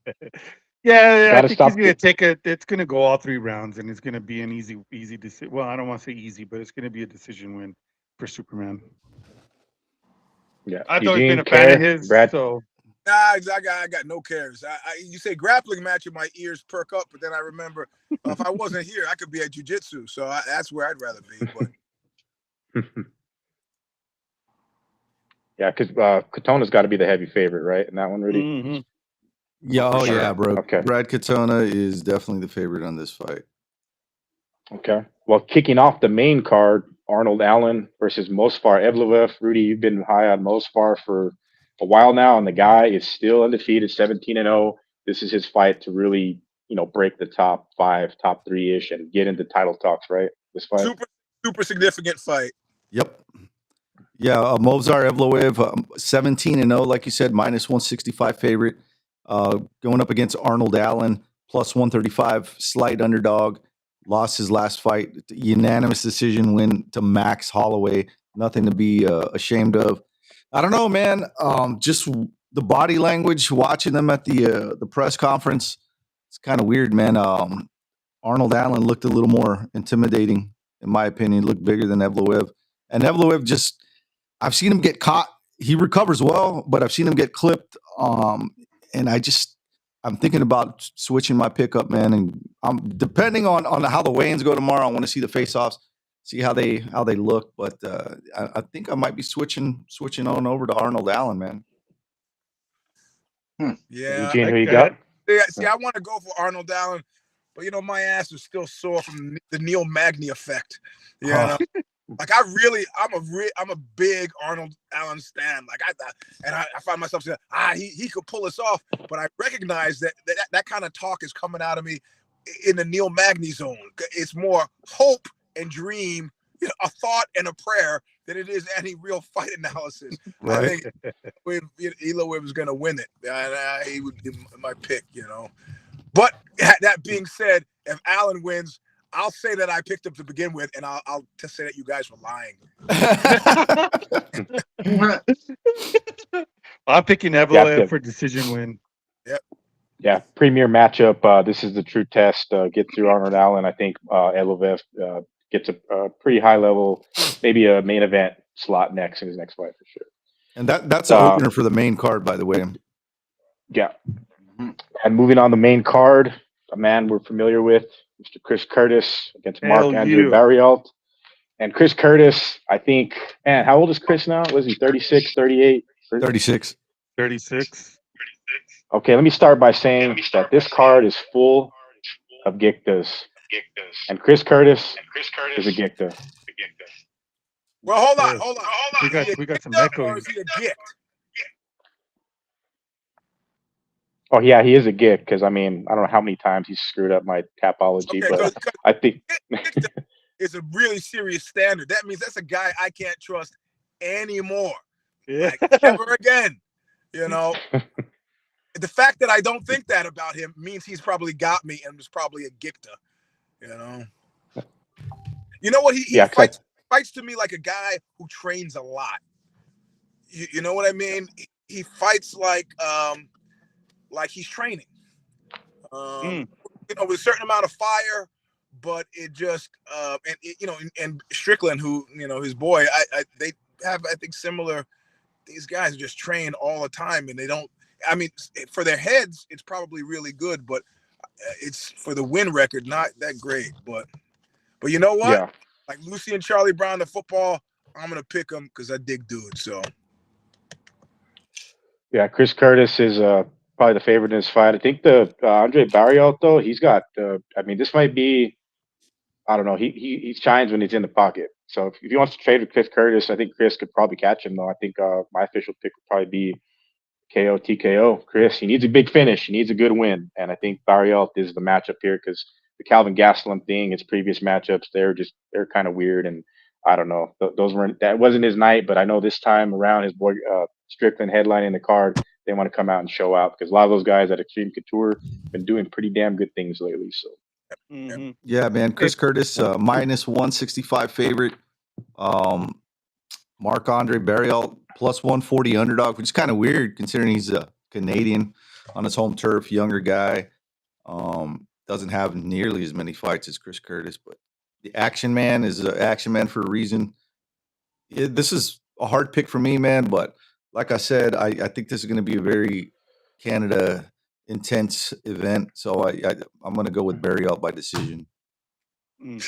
Yeah, I Gotta think he's stop gonna it. take it. It's gonna go all 3 rounds, and it's gonna be an easy decision. Well, I don't want to say easy, but it's gonna be a decision win for Superman. Yeah, I've always been Eugene, a fan of Care, his, Brad. so Nah, I got no cares. You say grappling match, and my ears perk up, but then I remember if I wasn't here, I could be at jiu-jitsu. So that's where I'd rather be. But Yeah, because Katona's got to be the heavy favorite, right? In that one, Rudy. mhm. Yeah, for oh sure. yeah, bro. Okay. Brad Katona is definitely the favorite on this fight. Okay. Well, kicking off the main card, Arnold Allen versus Mosfar Evloev. Rudy, you've been high on Mosfar for a while now, and the guy is still undefeated, 17-0. This is his fight to really, break the top 5, top 3-ish, and get into title talks, right? This fight. super significant fight. Yep. Yeah, Movsar Evloev, 17-0, like you said, minus 165 favorite. Going up against Arnold Allen, plus 135, slight underdog. Lost his last fight, unanimous decision win to Max Holloway. Nothing to be ashamed of. I don't know, man. Just the body language, watching them at the press conference, it's kind of weird, man. Arnold Allen looked a little more intimidating, in my opinion. Looked bigger than Evloev, and Evloev just. I've seen him get caught. He recovers well, but I've seen him get clipped. And I'm thinking about switching my pickup, man. And I'm depending on how the weigh-ins go tomorrow. I want to see the face-offs, see how they look. But I think I might be switching on over to Arnold Allen, man. Yeah. Eugene, who you Okay. got? See, I want to go for Arnold Allen, but my ass is still sore from the Neil Magny effect. You know? Like I'm a big Arnold Allen stan. Like I find myself saying, he could pull us off, but I recognize that kind of talk is coming out of me in the Neil Magny zone. It's more hope and dream, a thought and a prayer than it is any real fight analysis. Right. I think Evloev was going to win it, and he would be my pick. But that being said, if Allen wins, I'll say that I picked him to begin with, and I'll just say that you guys were lying. I'm picking Evloev for decision win. Yep. Yeah, premier matchup. This is the true test. Get through Arnold Allen. I think Evloev gets a pretty high level, maybe a main event slot next in his next fight for sure. And that's an opener for the main card, by the way. Yeah. And moving on the main card, a man we're familiar with, Mr. Chris Curtis against Mark Andre Barriault. And Chris Curtis, I think, man, how old is Chris now? Was he 36, 38? 36. 36. Okay, let me start by saying that this card is full of Gictas. And Chris Curtis is a Gicta. Well, hold on. We got some echoing. Or is he a gift? Oh yeah, he is a gick because I don't know how many times he's screwed up my tapology, but I think it's a really serious standard. That means that's a guy I can't trust anymore. Yeah. Like, never again. The fact that I don't think that about him means he's probably got me and was probably a gicta. You know what? He fights to me like a guy who trains a lot. You know what I mean? He fights like he's training. With a certain amount of fire, but it just and Strickland, who his boy, they have I think similar. These guys just train all the time, and they don't. I mean, for their heads, it's probably really good, but it's for the win record not that great. But you know what? Yeah. Like Lucy and Charlie Brown, the football, I'm gonna pick them because I dig dude. So. Yeah, Chris Curtis is probably the favorite in this fight. I think the Andre Barriault, though, he's got. This might be. I don't know. He shines when he's in the pocket. So if he wants to trade with Chris Curtis, I think Chris could probably catch him. Though I think my official pick would probably be KO TKO. Chris, he needs a big finish. He needs a good win, and I think Barriault is the matchup here because Calvin Gastelum thing, his previous matchups, they're kind of weird, and I don't know. That wasn't his night, but I know this time around, his boy Strickland headlining the card, they want to come out and show out because a lot of those guys at Extreme Couture been doing pretty damn good things lately. So Yeah, man. Chris Curtis, minus 165 favorite. Marc-Andre Barrial plus 140 underdog, which is kind of weird considering he's a Canadian on his home turf, younger guy. Doesn't have nearly as many fights as Chris Curtis, but the Action Man is an Action Man for a reason. This is a hard pick for me, man, but like I said, I think this is going to be a very Canada intense event, so I'm going to go with Barrial by decision. You're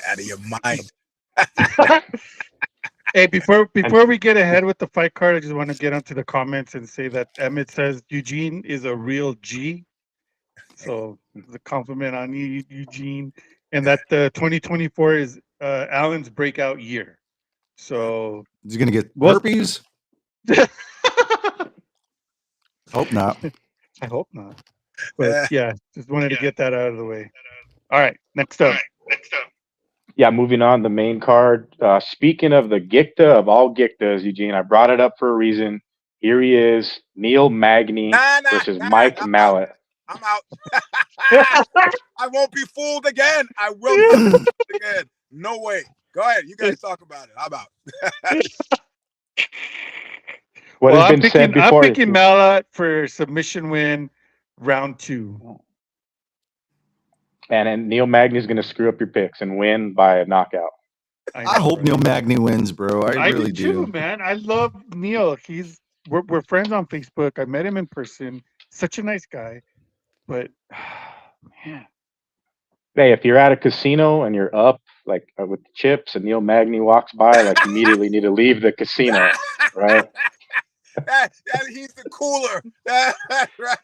out of your mind. Hey, before we get ahead with the fight card, I just want to get onto the comments and say that Emmett says Eugene is a real G. So the compliment on you, Eugene, and that the 2024 is Allen's breakout year. So he's gonna get herpes. Hope not. I hope not. But yeah, just wanted to get that out of the way. All right, next up. Yeah, moving on, the main card. Speaking of the Gicta of all Gictas, Eugene, I brought it up for a reason. Here he is, Neil Magny versus Mike Mallet. I'm out. I won't be fooled again. I will not be fooled again. No way. Go ahead. You guys talk about it. I'm out. I'm picking Mallet for submission win, round 2. And then Neil Magny is going to screw up your picks and win by a knockout. I hope Neil Magny wins, bro. I really do, man. I love Neil. We're friends on Facebook. I met him in person. Such a nice guy. But man, hey, if you're at a casino and you're up like with the chips and Neil Magny walks by, like immediately need to leave the casino, right? He's the cooler. That's right,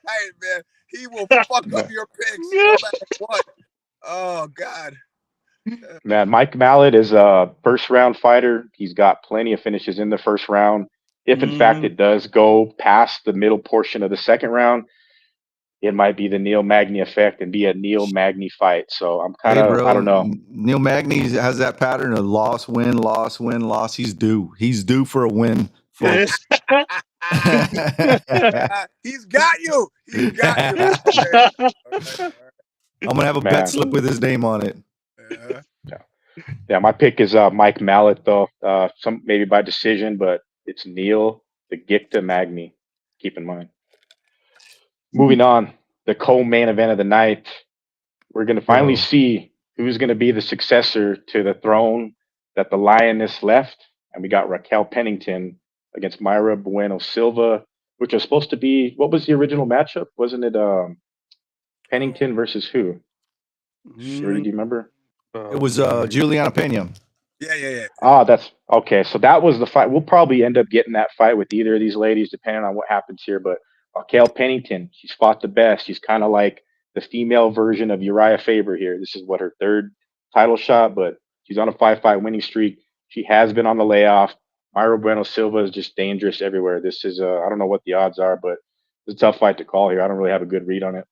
man. He will fuck up your picks no matter what. Oh God. Man, Mike Mallet is a first round fighter. He's got plenty of finishes in the first round. If in fact it does go past the middle portion of the second round, it might be the Neil Magny effect and be a Neil Magny fight. So I'm kind of, I don't know. Neil Magny has that pattern of loss, win, loss, win, loss. He's due. He's due for a win, folks. He's got you. He's got you. Okay. I'm gonna have a bet slip with his name on it. Yeah, my pick is Mike Mallet, though. Some maybe by decision, but it's Neil the Gicta Magny. Keep in mind. Moving on, the co-main event of the night. We're going to finally see who's going to be the successor to the throne that the Lioness left. And we got Raquel Pennington against Mayra Bueno Silva, which was supposed to be, what was the original matchup? Wasn't it Pennington versus who? Sure, do you remember? It was Juliana Pena. Yeah. Oh, that's okay. So that was the fight. We'll probably end up getting that fight with either of these ladies, depending on what happens here. But Raquel Pennington, she's fought the best. She's kind of like the female version of Uriah Faber here. This is what her third title shot, but she's on a 5-fight winning streak. She has been on the layoff. Mayra Bueno Silva is just dangerous everywhere. This is I don't know what the odds are, but it's a tough fight to call here. I don't really have a good read on it.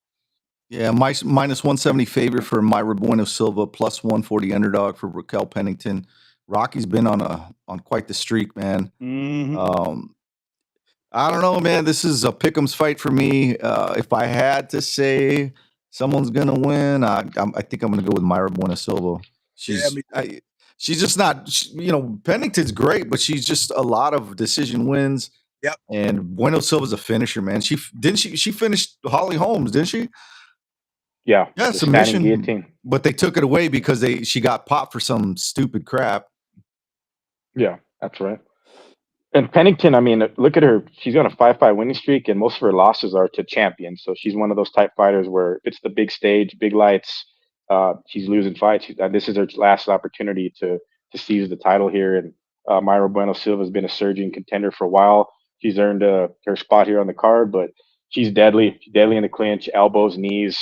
Yeah, minus 170 favorite for Mayra Bueno Silva, plus 140 underdog for Raquel Pennington. Rocky's been on quite the streak, man. I don't know, man. This is a pick'em's fight for me. If I had to say someone's gonna win, I think I'm gonna go with Mayra Bueno Silva. She's just not. Pennington's great, but she's just a lot of decision wins. Yep. And Bueno Silva's a finisher, man. She finished Holly Holmes, didn't she? Yeah, submission. But they took it away because she got popped for some stupid crap. Yeah, that's right. And Pennington, I mean, look at her. She's on a 5-fight winning streak, and most of her losses are to champions. So she's one of those type fighters where if it's the big stage, big lights, she's losing fights. This is her last opportunity to seize the title here. And Mayra Bueno Silva has been a surging contender for a while. She's earned her spot here on the card, but she's deadly. She's deadly in the clinch, elbows, knees.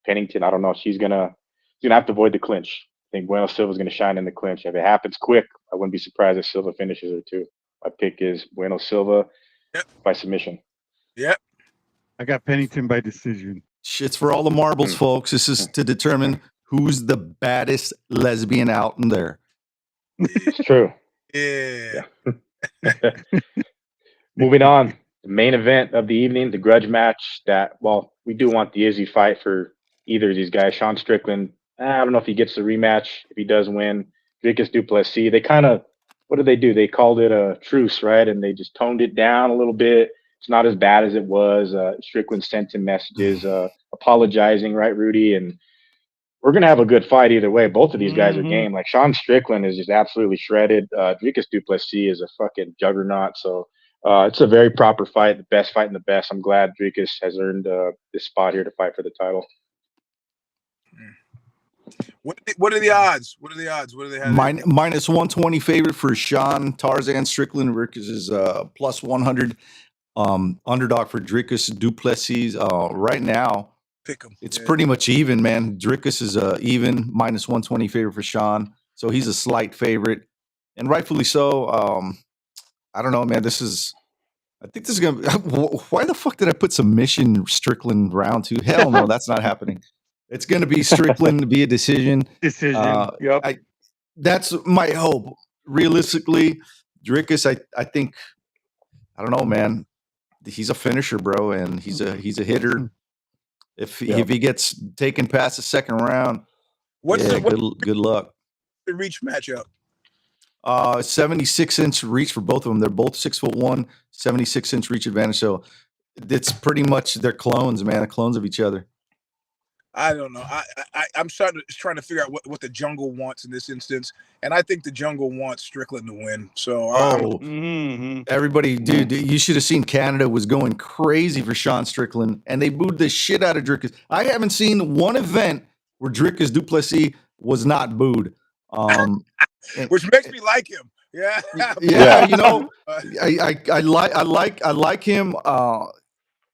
Pennington, I don't know. She's gonna have to avoid the clinch. I think Bueno Silva's gonna shine in the clinch. If it happens quick, I wouldn't be surprised if Silva finishes her too. My pick is Bueno Silva by submission. Yep. I got Pennington by decision. It's for all the marbles, folks. This is to determine who's the baddest lesbian out in there. It's true. Yeah. Moving on, the main event of the evening, the grudge match. We do want the Izzy fight for either of these guys. Sean Strickland, I don't know if he gets the rematch. If he does win, Dricus du Plessis. They kind of, what did they do? They called it a truce, right? And they just toned it down a little bit. It's not as bad as it was. Strickland sent him messages apologizing, right, Rudy? And we're going to have a good fight either way. Both of these guys are game. Like Sean Strickland is just absolutely shredded. Dricus du Plessis is a fucking juggernaut. So it's a very proper fight, the best fight in the best. I'm glad Dricus has earned this spot here to fight for the title. What are the odds? What are the odds? What do they have? Minus 120 favorite for Sean Tarzan Strickland. Dricus is plus 100 underdog for Dricus du Plessis. Right now, Pick him. It's pretty much even, man. Dricus is even minus 120 favorite for Sean, so he's a slight favorite, and rightfully so. I don't know, man. I think this is gonna. Why the fuck did I put submission Strickland round 2? Hell no, that's not happening. It's gonna be Strickland via decision. Yep. That's my hope. Realistically, Dricus, I think, I don't know, man. He's a finisher, bro, and he's a hitter. If he gets taken past the second round, good luck. The reach matchup? 76-inch reach for both of them. They're both 6'1", 76-inch reach advantage. So it's pretty much they're clones, man. They're clones of each other. I don't know. I'm trying to figure out what the jungle wants in this instance, and I think the jungle wants Strickland to win. So everybody, dude, you should have seen Canada was going crazy for Sean Strickland, and they booed the shit out of Dricus. I haven't seen one event where Dricus du Plessis was not booed, which makes me like him. Yeah, yeah. You know, I like him.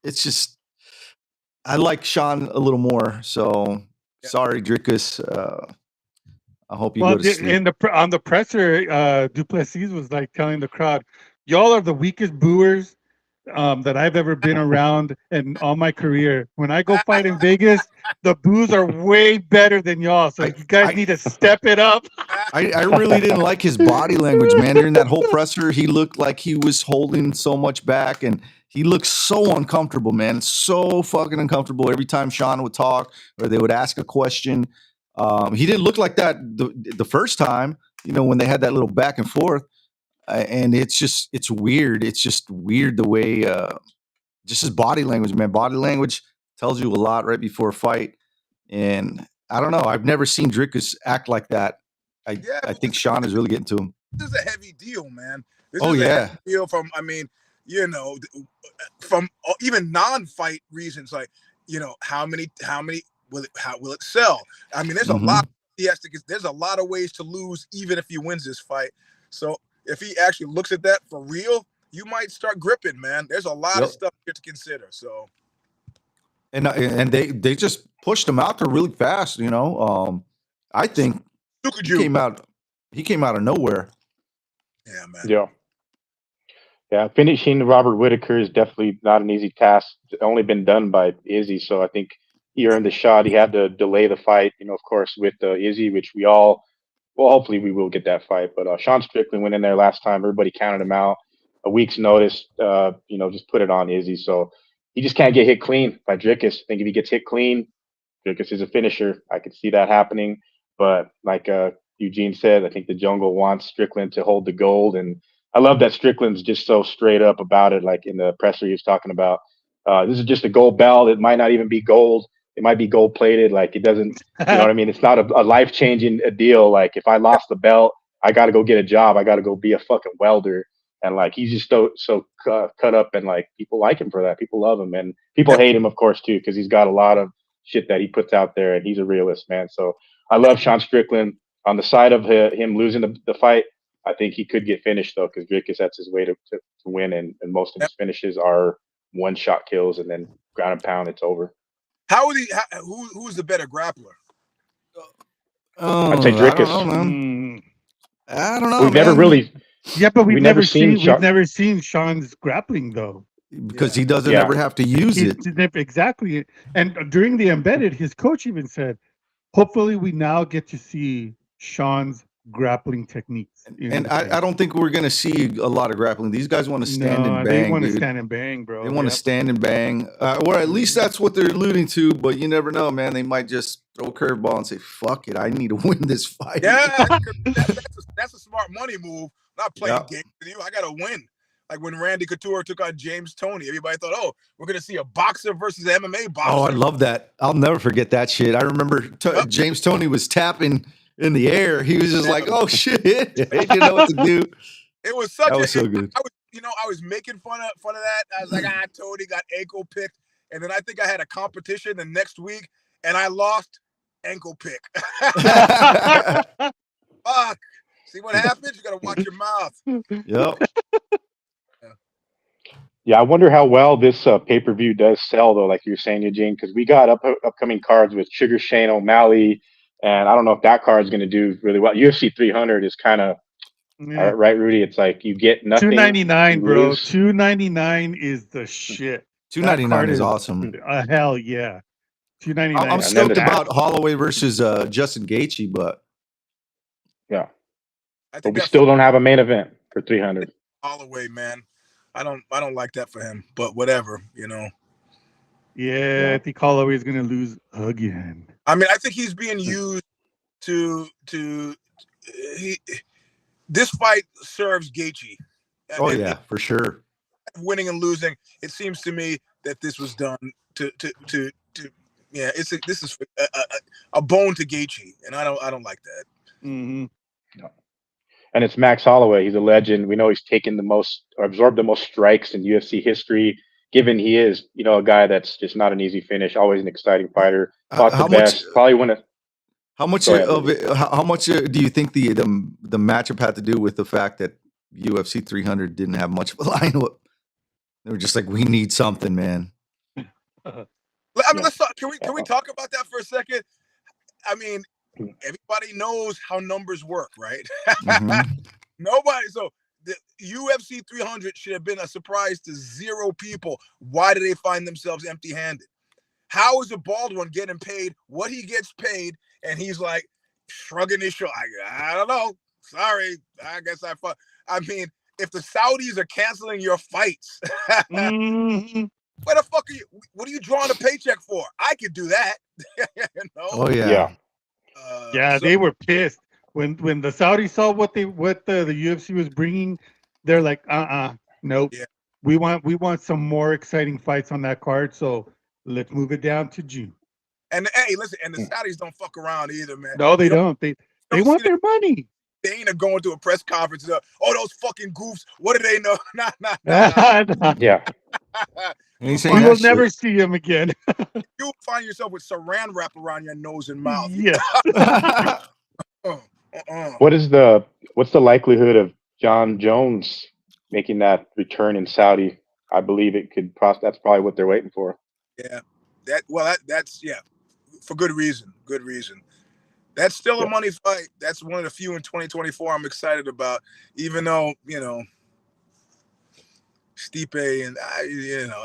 It's just. I like Sean a little more, so sorry, Dricus. I hope you go to sleep. On the presser, du Plessis was like telling the crowd, "Y'all are the weakest booers that I've ever been around in all my career. When I go fight in Vegas, the boos are way better than y'all. So you guys need to step it up." I really didn't like his body language, man. During that whole presser, he looked like he was holding so much back, and he looked so uncomfortable, man. So fucking uncomfortable every time Sean would talk or they would ask a question. He didn't look like that the first time, you know, when they had that little back and forth. And it's weird. It's just weird the way, just his body language, man. Body language tells you a lot right before a fight. And I don't know. I've never seen Dricus act like that. I think Sean is really getting to him. This is a heavy deal, man. This is a heavy deal from, you know, from even non-fight reasons, like, you know, how many will it sell? I mean, there's a lot. There's a lot of ways to lose, even if he wins this fight. So if he actually looks at that for real, you might start gripping, man. There's a lot of stuff here to consider. So, and they just pushed him out there really fast. You know, I think he came out of nowhere. Yeah, man. Yeah, finishing Robert Whitaker is definitely not an easy task. It's only been done by Izzy, so I think he earned the shot. He had to delay the fight, you know, of course, with Izzy, which hopefully we will get that fight. But Sean Strickland went in there last time. Everybody counted him out. A week's notice, you know, just put it on Izzy. So he just can't get hit clean by Dricus. I think if he gets hit clean, Dricus is a finisher. I could see that happening. But like Eugene said, I think the jungle wants Strickland to hold the gold, and I love that Strickland's just so straight up about it. Like in the presser he was talking about, this is just a gold belt. It might not even be gold. It might be gold plated. Like it doesn't, you know what I mean? It's not a life-changing deal. Like if I lost the belt, I got to go get a job. I got to go be a fucking welder. And like, he's just so cut up, and like people like him for that. People love him, and people hate him, of course, too, because he's got a lot of shit that he puts out there, and he's a realist, man. So I love Sean Strickland. On the side of him losing the fight, I think he could get finished, though, because Dricus, that's his way to win, and most of his finishes are one-shot kills, and then ground and pound, it's over. Who's the better grappler? I'd say Dricus. I don't know. We've never really. Yeah, but we've never seen Sean's grappling though. because he doesn't ever have to use it. Exactly. And during the embedded, his coach even said, hopefully we now get to see Sean's grappling techniques. And I don't think we're going to see a lot of grappling. These guys want to stand and bang. They want to stand and bang, bro. They want to stand and bang. Or at least that's what they're alluding to. But you never know, man. They might just throw a curveball and say, fuck it. I need to win this fight. Yeah, that's a smart money move. Not playing games with you. I got to win. Like when Randy Couture took on James Toney, everybody thought, oh, we're going to see a boxer versus an MMA boxer. Oh, I love that. I'll never forget that shit. I remember James Toney was tapping in the air. He was just like, oh, shit. He didn't know what to do. It was such so good. I was making fun of that. I was like, Toney got ankle picked. And then I think I had a competition the next week, and I lost ankle pick. Fuck. See what happens? You got to watch your mouth. Yep. Yeah, I wonder how well this pay-per-view does sell, though, like you were saying, Eugene, because we got upcoming cards with Sugar Shane O'Malley, and I don't know if that card is going to do really well. UFC 300 is kind of, right, Rudy? It's like you get nothing. $299, bro. $299 is the shit. $299 is awesome. Hell yeah. $299. I'm stoked about Holloway versus Justin Gaethje, but yeah. But we still don't have a main event for 300. Holloway, man. I don't like that for him, but whatever, Yeah, I think Holloway is gonna lose again. I mean, I think he's being used this fight serves Gaethje. Yeah, for sure. Winning and losing, it seems to me that this was done to this is a bone to Gaethje, and I don't like that. Mm-hmm. No. And it's Max Holloway. He's a legend. We know he's taken absorbed the most strikes in UFC history, given he is, a guy that's just not an easy finish, always an exciting fighter. Fought the best. Probably win it. How much of it? How much do you think the matchup had to do with the fact that UFC 300 didn't have much of a lineup? They were just like, we need something, man. I mean, let's talk. Can we talk about that for a second? I mean, everybody knows how numbers work, right? Mm-hmm. Nobody. So the UFC 300 should have been a surprise to 0 people. Why do they find themselves empty-handed? How is a bald one getting paid what he gets paid? And he's like shrugging his shoulders. I don't know. Sorry. I guess I mean, if the Saudis are canceling your fights, Mm-hmm. where the fuck are you? What are you drawing a paycheck for? I could do that. Oh yeah. They were pissed when the Saudis saw what the UFC was bringing. They're like, nope. Yeah. We want some more exciting fights on that card. So let's move it down to June. And hey, listen, and the Saudis don't fuck around either, man. No, they don't. They want their money. They ain't going to a press conference. Those fucking goofs. What do they know? Nah. Yeah. We will never see him again. You'll find yourself with saran wrap around your nose and mouth. Yeah. What's the likelihood of John Jones making that return in Saudi? I believe it could. That's probably what they're waiting for. Yeah. That's for good reason. Good reason. That's still a money fight. That's one of the few in 2024 I'm excited about. Even though Stipe and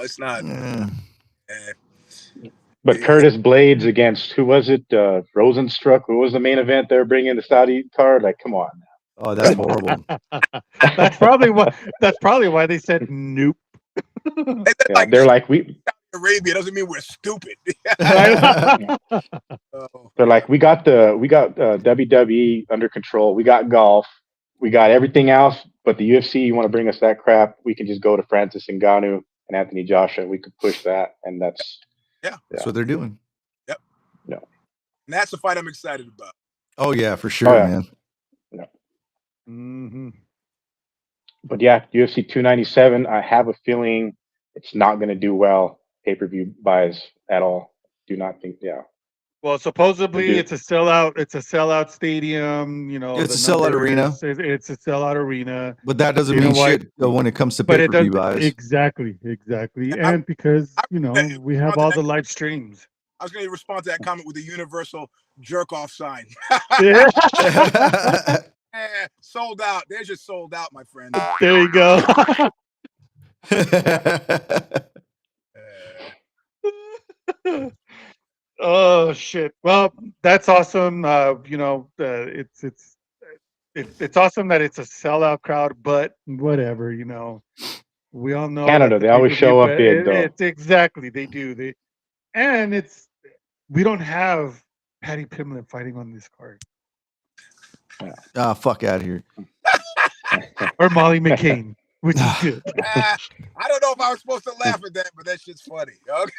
it's not. But Curtis Blades against who was it? Rosenstruck. Who was the main event they were bringing the Saudi card? Like, come on. Oh, that's horrible. That's probably why they said nope. They're like Arabia doesn't mean we're stupid. They're like, we got WWE under control. We got golf. We got everything else. But the UFC, you want to bring us that crap? We can just go to Francis Ngannou and Anthony Joshua. We could push that, and that's that's what they're doing. Yep. Yeah. And that's the fight I'm excited about. Oh yeah, for sure, man. Yeah. Mm-hmm. But yeah, UFC 297. I have a feeling it's not going to do well pay-per-view buys at all. Do not think. Yeah. Well, supposedly it's a sellout. It's a sellout stadium. It's a sellout arena. It's a sellout arena. But that doesn't mean shit when it comes to pay-per-view buys. Exactly. And because we have all the live streams. I was going to respond to that comment with a universal jerk off sign. Sold out. They're just sold out, my friend. There you go. Oh shit! Well, that's awesome. It's awesome that it's a sellout crowd, but whatever, we all know that Canada, the they always pay-per-view, show up but big though. it's exactly they do. And we don't have Patty Pimblett fighting on this card Fuck out of here. or Molly McCain, which is good. I don't know if I was supposed to laugh at that, but that shit's funny. Okay.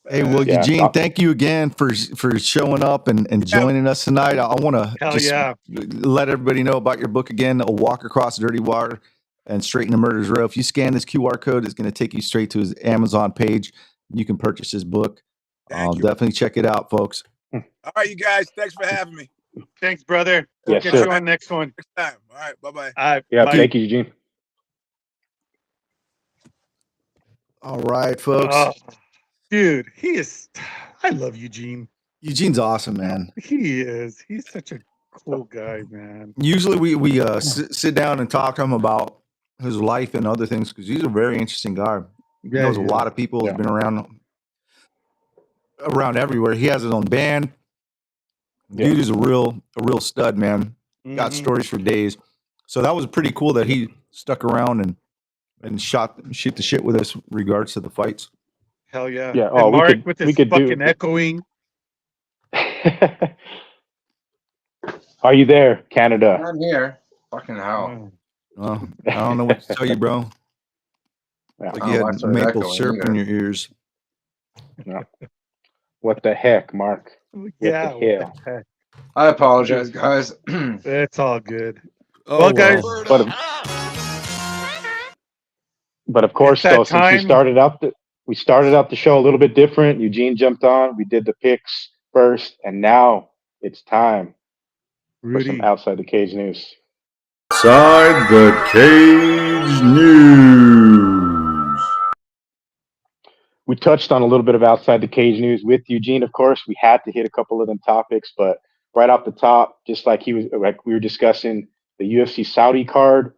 Hey, well, Yeah. Eugene, thank you again for showing up and joining us tonight. I want to Hell just yeah. let everybody know about your book again, A Walk Across Dirty Water and Straighten the Murderer's Row. If you scan this QR code, it's going to take you straight to his Amazon page. You can purchase his book. Thank you. Definitely check it out, folks. All right, you guys. Thanks for having me. Thanks, brother. We'll Yes, get sir. you on next one. Next time. All right. Bye-bye. All right. Yeah, bye. thank you, Eugene. All right, folks. Oh, dude, I love Eugene. Eugene's awesome, man. He is. He's such a cool guy, man. Usually we sit down and talk to him about his life and other things because he's a very interesting guy. He knows a lot of people. Yeah. He's been around everywhere. He has his own band. Yeah. Dude is a real stud, man. Got Mhm. stories for days. So that was pretty cool that he stuck around and shoot the shit with us regards to the fights. Hell yeah. Yeah, And oh, we Mark could- with we his could do- fucking echoing. Are you there, Canada? I'm here. Fucking hell. Well, I don't know what to tell you, bro. Yeah. Like Oh, you had that's what maple echoing syrup in either. your ears. What the heck, Mark? Yeah. the hell? What the heck? I apologize, guys. It's all good. Oh, Well, guys, But of course, It's that though, since we time. started out the show a little bit different. Eugene jumped on. We did the picks first, and now it's time for Rudy. some outside the cage news. Outside the Cage News. We touched on a little bit of outside the cage news with Eugene. Of course, we had to hit a couple of them topics, but right off the top, just like we were discussing, the UFC Saudi card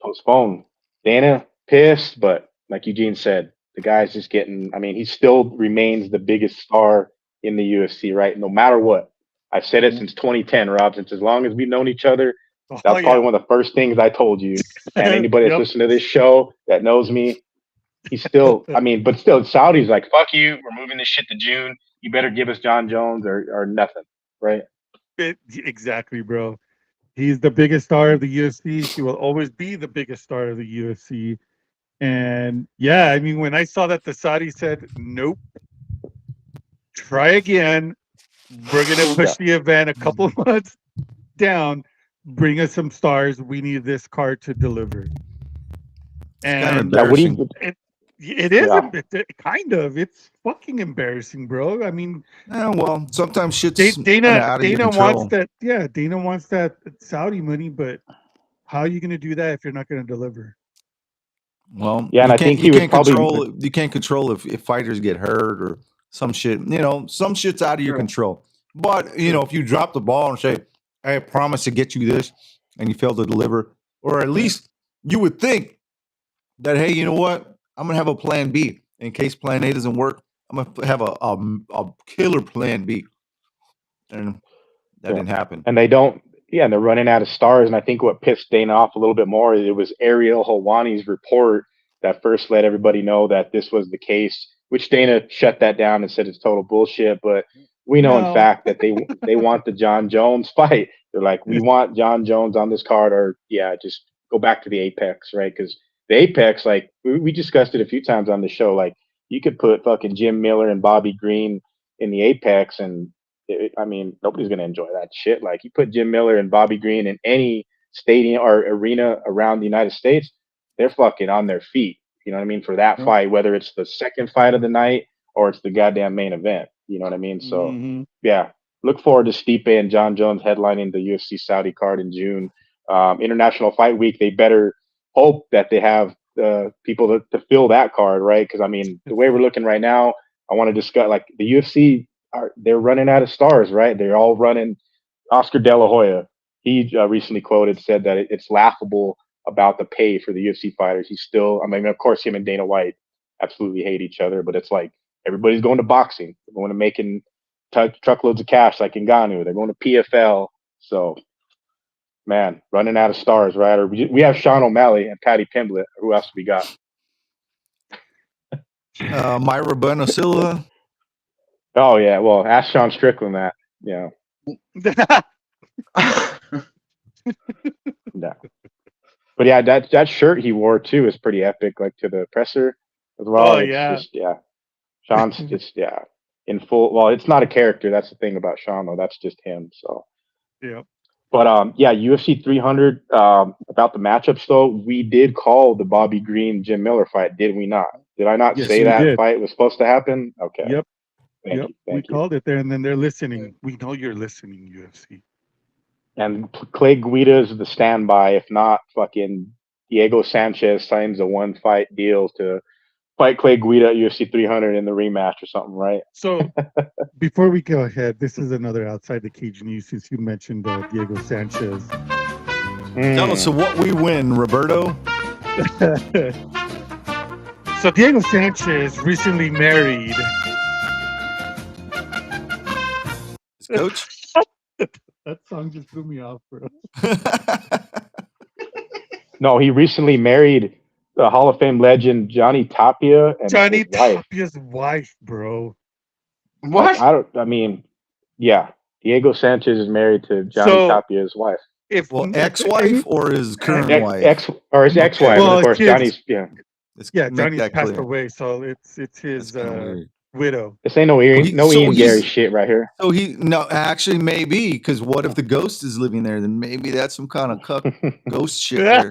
postponed. Dana pissed, but like Eugene said, the guy's just getting. I mean, he still remains the biggest star in the UFC, right? No matter what. I've said it since 2010, Rob. Since as long as we've known each other, that's probably one of the first things I told you. And anybody that's Yep. listened to this show that knows me, he's still. I mean, but still, Saudi's like, fuck you. We're moving this shit to June. You better give us John Jones or nothing, right? Exactly, bro. He's the biggest star of the UFC. He will always be the biggest star of the UFC. And yeah, I mean, when I saw that the Saudis said, nope, try again. We're going to push the event a couple months down. Bring us some stars. We need this card to deliver. And Now, what do you? it is Yeah. kind of. It's fucking embarrassing, bro. I mean, Yeah, well, sometimes shit's kinda Dana out of your wants control. that. Yeah, Dana wants that Saudi money, but how are you going to do that if you're not going to deliver? Well, Yeah, and you I think can't- he you was can't probably- control. You can't control if fighters get hurt or some shit. Some shit's out of your Sure. control. But if you drop the ball and say, "I promise to get you this," and you fail to deliver, or at least you would think that, hey, you know what? I'm gonna have a plan B in case plan A doesn't work. I'm gonna have a killer plan B, and that Yeah. didn't happen. And they don't. Yeah, and they're running out of stars. And I think what pissed Dana off a little bit more, it was Ariel Helwani's report that first let everybody know that this was the case, which Dana shut that down and said it's total bullshit. But we know, No. in fact, that they want the John Jones fight. They're like, we want John Jones on this card, or just go back to the Apex, right? Because the Apex, like we discussed it a few times on the show, like you could put fucking Jim Miller and Bobby Green in the Apex, and I mean, nobody's gonna enjoy that shit. Like you put Jim Miller and Bobby Green in any stadium or arena around the United States, they're fucking on their feet. You know what I mean? For that Yeah. fight, whether it's the second fight of the night or it's the goddamn main event. You know what I mean? So Mhm. yeah, look forward to Stipe and John Jones headlining the UFC Saudi card in June. International Fight Week, they better hope that they have people to fill that card, right? Because I mean, the way we're looking right now, I want to discuss like the UFC they're running out of stars, right? They're all running. Oscar De La Hoya, he recently said that it's laughable about the pay for the UFC fighters. He's still, I mean, of course, him and Dana White absolutely hate each other, but it's like everybody's going to boxing. They're going to making truckloads of cash like Ngannou. They're going to PFL. So, man, running out of stars, right? Or we have Sean O'Malley and Patty Pimblett. Who else we got? Myra Bueno Silva. Oh yeah, well, ask Sean Strickland that. Yeah. No. But yeah, that shirt he wore too is pretty epic, like to the presser as well. Oh, It's yeah. just Sean's just in full. Well, it's not a character. That's the thing about Sean though. That's just him. So Yeah. But UFC 300. About the matchups though, we did call the Bobby Green Jim Miller fight, did we not? Did I not Yes, say we that did. fight was supposed to happen? Okay. Yep. Thank you. We Thank you. called it there, and then they're listening. We know you're listening, UFC. And Clay Guida is the standby. If not, fucking Diego Sanchez signs a 1-fight deal to fight Clay Guida at UFC 300 in the rematch or something, right? So before we go ahead, this is another outside the cage news since you mentioned Diego Sanchez. Tell us what we win, Roberto. So Diego Sanchez recently married. Coach? That song just threw me off, bro. No, he recently married the Hall of Fame legend Johnny Tapia and Johnny his wife. Tapia's wife, bro. What? Diego Sanchez is married to Johnny Tapia's wife. Ex-wife or his current wife? His ex-wife, Well, of course. Johnny's Johnny's passed away, so it's his widow. This ain't no Ian Gary shit right here. So actually maybe, because what if the ghost is living there? Then maybe that's some kind of ghost shit there.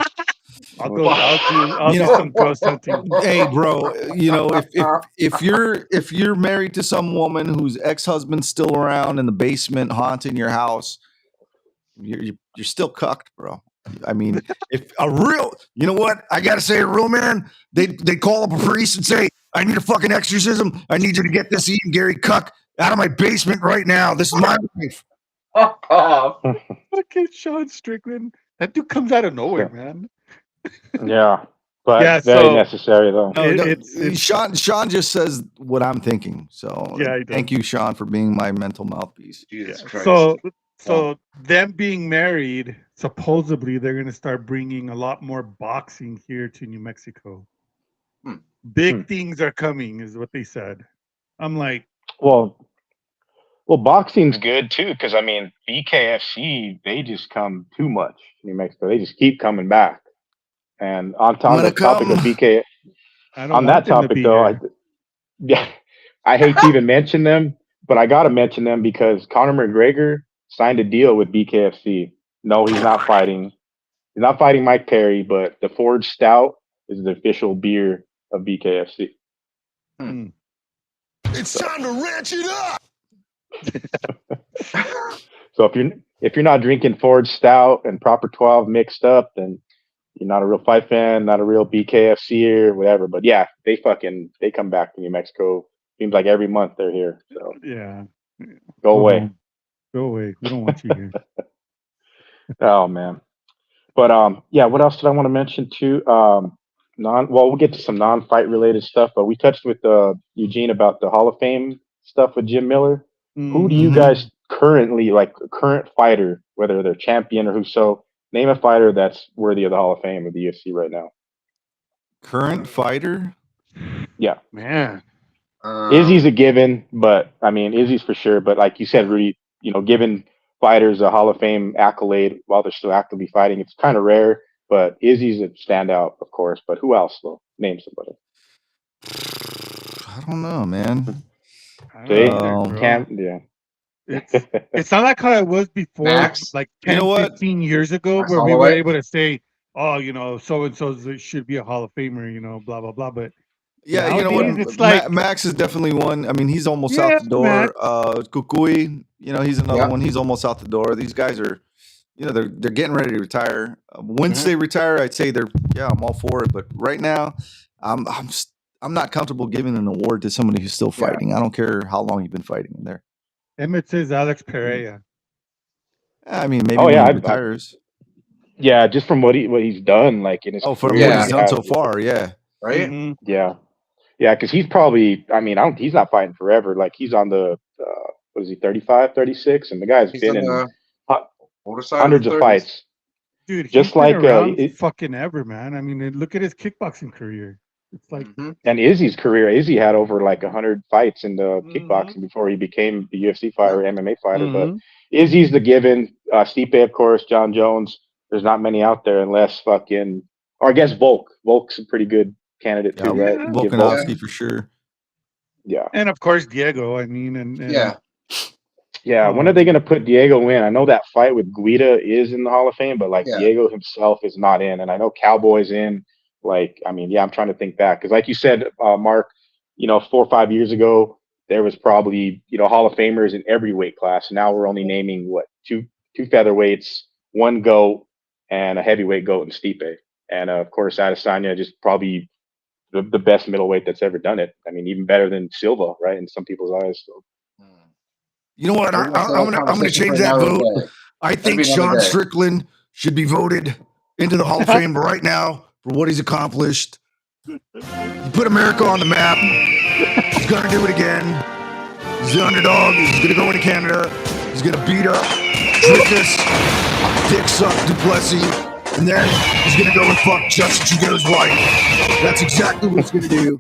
I'll do some ghost hunting. Hey, bro, if you're married to some woman whose ex-husband's still around in the basement haunting your house, you're still cucked, bro. I mean, if a real, you know what? I gotta say, a real man, they call up a priest and say, "I need a fucking exorcism. I need you to get this Ian Gary cuck out of my basement right now. This is my wife." Okay, Sean Strickland. That dude comes out of nowhere, man. Yeah, but very necessary though. Sean just says what I'm thinking. So thank you, Sean, for being my mental mouthpiece. Jesus Christ. So them being married, supposedly they're going to start bringing a lot more boxing here to New Mexico. Big things are coming, is what they said. I'm like, well, boxing's good too, because I mean, BKFC, they just come too much to New Mexico. They just keep coming back. And on the topic of BK, on that topic though, I hate to even mention them, but I got to mention them because Conor McGregor signed a deal with BKFC. No, he's not fighting. He's not fighting Mike Perry, but the Forged Stout is the official beer of BKFC. It's time to ranch it up. So if you're not drinking Forged Stout and Proper 12 mixed up, then you're not a real fight fan, not a real BKFC or whatever. But yeah, they come back to New Mexico. Seems like every month they're here. So yeah, go away. Go away. We don't want you here. Oh man. But what else did I want to mention too? We'll get to some non-fight related stuff, but we touched with Eugene about the Hall of Fame stuff with Jim Miller. Who do you guys currently like, a current fighter, whether they're champion or who? So name a fighter that's worthy of the Hall of Fame of the UFC right now. Current fighter? Yeah. Man. Izzy's a given, but I mean, Izzy's for sure. But like you said, Rudy, giving fighters a Hall of Fame accolade while they're still actively fighting, it's kind of rare. But Izzy's a standout, of course. But who else? Though? Name somebody. I don't know, man. It's not like how it was before, Max? like 10, 15 years ago, Max where we Holloway? were able to say, oh, so-and-so should be a Hall of Famer, blah, blah, blah. But yeah, nowadays, you know what? it's like, Max is definitely one. I mean, he's almost out the door. Kukui, he's another one. He's almost out the door. These guys are, they're getting ready to retire. Once they retire, I'd say I'm all for it. But right now, I'm not comfortable giving an award to somebody who's still fighting. I don't care how long you've been fighting in there. Emmett says Alex Pereira. I mean, maybe when he retires. Yeah, just from what he's done, like in his Oh, from career, what Yeah. he's he done has, so far, yeah. Right? Mhm. yeah, yeah, because he's probably, I mean, I don't, he's not fighting forever. Like he's on the, what is he, 35, 36, and the guy's He's been on in the hu- older side of hundreds the of 30s. fights. Dude, he's Just been like around fucking ever, man. I mean, look at his kickboxing career. It's like, Mhm. and Izzy's career, Izzy had over like 100 fights in the Mhm. kickboxing before he became the UFC fighter, MMA fighter. But Mhm. Izzy's the given. Stipe, of course, John Jones. There's not many out there unless fucking, or I guess Volk. Volk's a pretty good candidate Yeah, too, right? Yeah. Give Volk, Volkanovski for sure. yeah. And of course, Diego. I mean, and Yeah. Yeah, when are they going to put Diego in? I know that fight with Guida is in the Hall of Fame, but like Yeah. Diego himself is not in. And I know Cowboy's in. Like, I mean, yeah, I'm trying to think back because, like you said, Mark, 4 or 5 years ago, there was probably Hall of Famers in every weight class. Now we're only naming what two featherweights, one goat, and a heavyweight goat in Stipe. And of course, Adesanya just probably the best middleweight that's ever done it. I mean, even better than Silva, right? In some people's eyes. So. You know what? We're gonna say I'm that gonna conversation change for that another vote. day. I That'd think be another Sean day. Strickland should be voted into the Hall of Fame right now for what he's accomplished. He put America on the map. He's gonna do it again. He's the underdog. He's gonna go into Canada. He's gonna beat up Drickus, dick suck Duplessis, and then he's gonna go and fuck Justin Trudeau's wife. That's exactly what he's gonna do.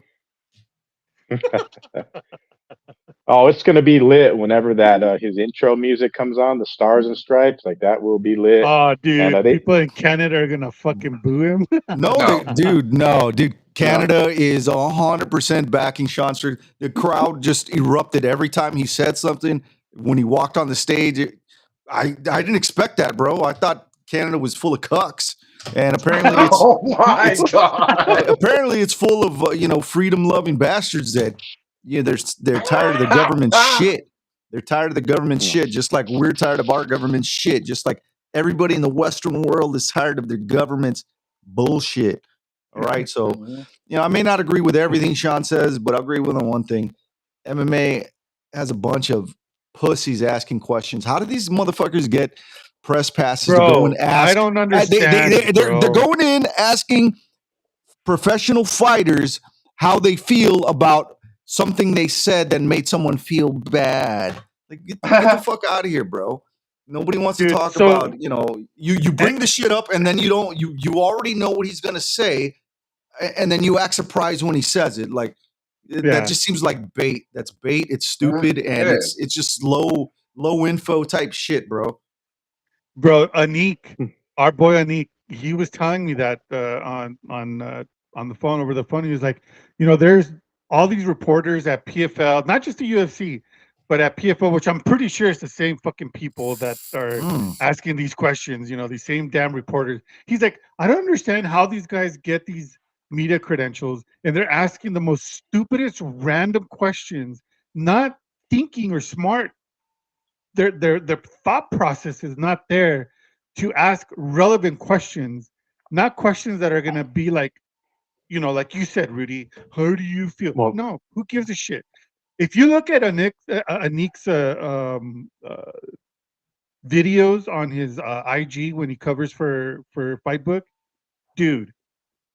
Oh, it's gonna be lit whenever that his intro music comes on, the Stars and Stripes, like that will be lit. oh, dude, And people in Canada are gonna fucking boo him. No, dude. Canada is 100% backing Sean Strickland. The crowd just erupted every time he said something. When he walked on the stage, I didn't expect that, bro. I thought Canada was full of cucks, and apparently Oh my god! apparently it's full of freedom loving bastards that they're tired of the government shit. They're tired of the government shit, just like we're tired of our government shit. Just like everybody in the Western world is tired of their government's bullshit. All right, so I may not agree with everything Sean says, but I agree with him on one thing: MMA has a bunch of pussies asking questions. How do these motherfuckers get press passes to go and ask? I don't understand. They're going in asking professional fighters how they feel about something they said that made someone feel bad. Like, get the fuck out of here, bro. Nobody wants to talk about, you bring the shit up and then you already know what he's gonna say, and then you act surprised when he says it. Like that just seems like bait. That's bait. It's stupid and it's just low info type shit, bro. Bro, Anik, our boy Anik, he was telling me that on the phone, over the phone. He was like, there's all these reporters at PFL, not just the UFC, but at PFL, which I'm pretty sure it's the same fucking people that are asking these questions. These same damn reporters. He's like, I don't understand how these guys get these media credentials, and they're asking the most stupidest, random questions, not thinking or smart. Their thought process is not there to ask relevant questions, not questions that are gonna be like, like you said, Rudy, how do you feel? Well, no, who gives a shit? If you look at Anik's videos on his IG when he covers for Fight Book, dude,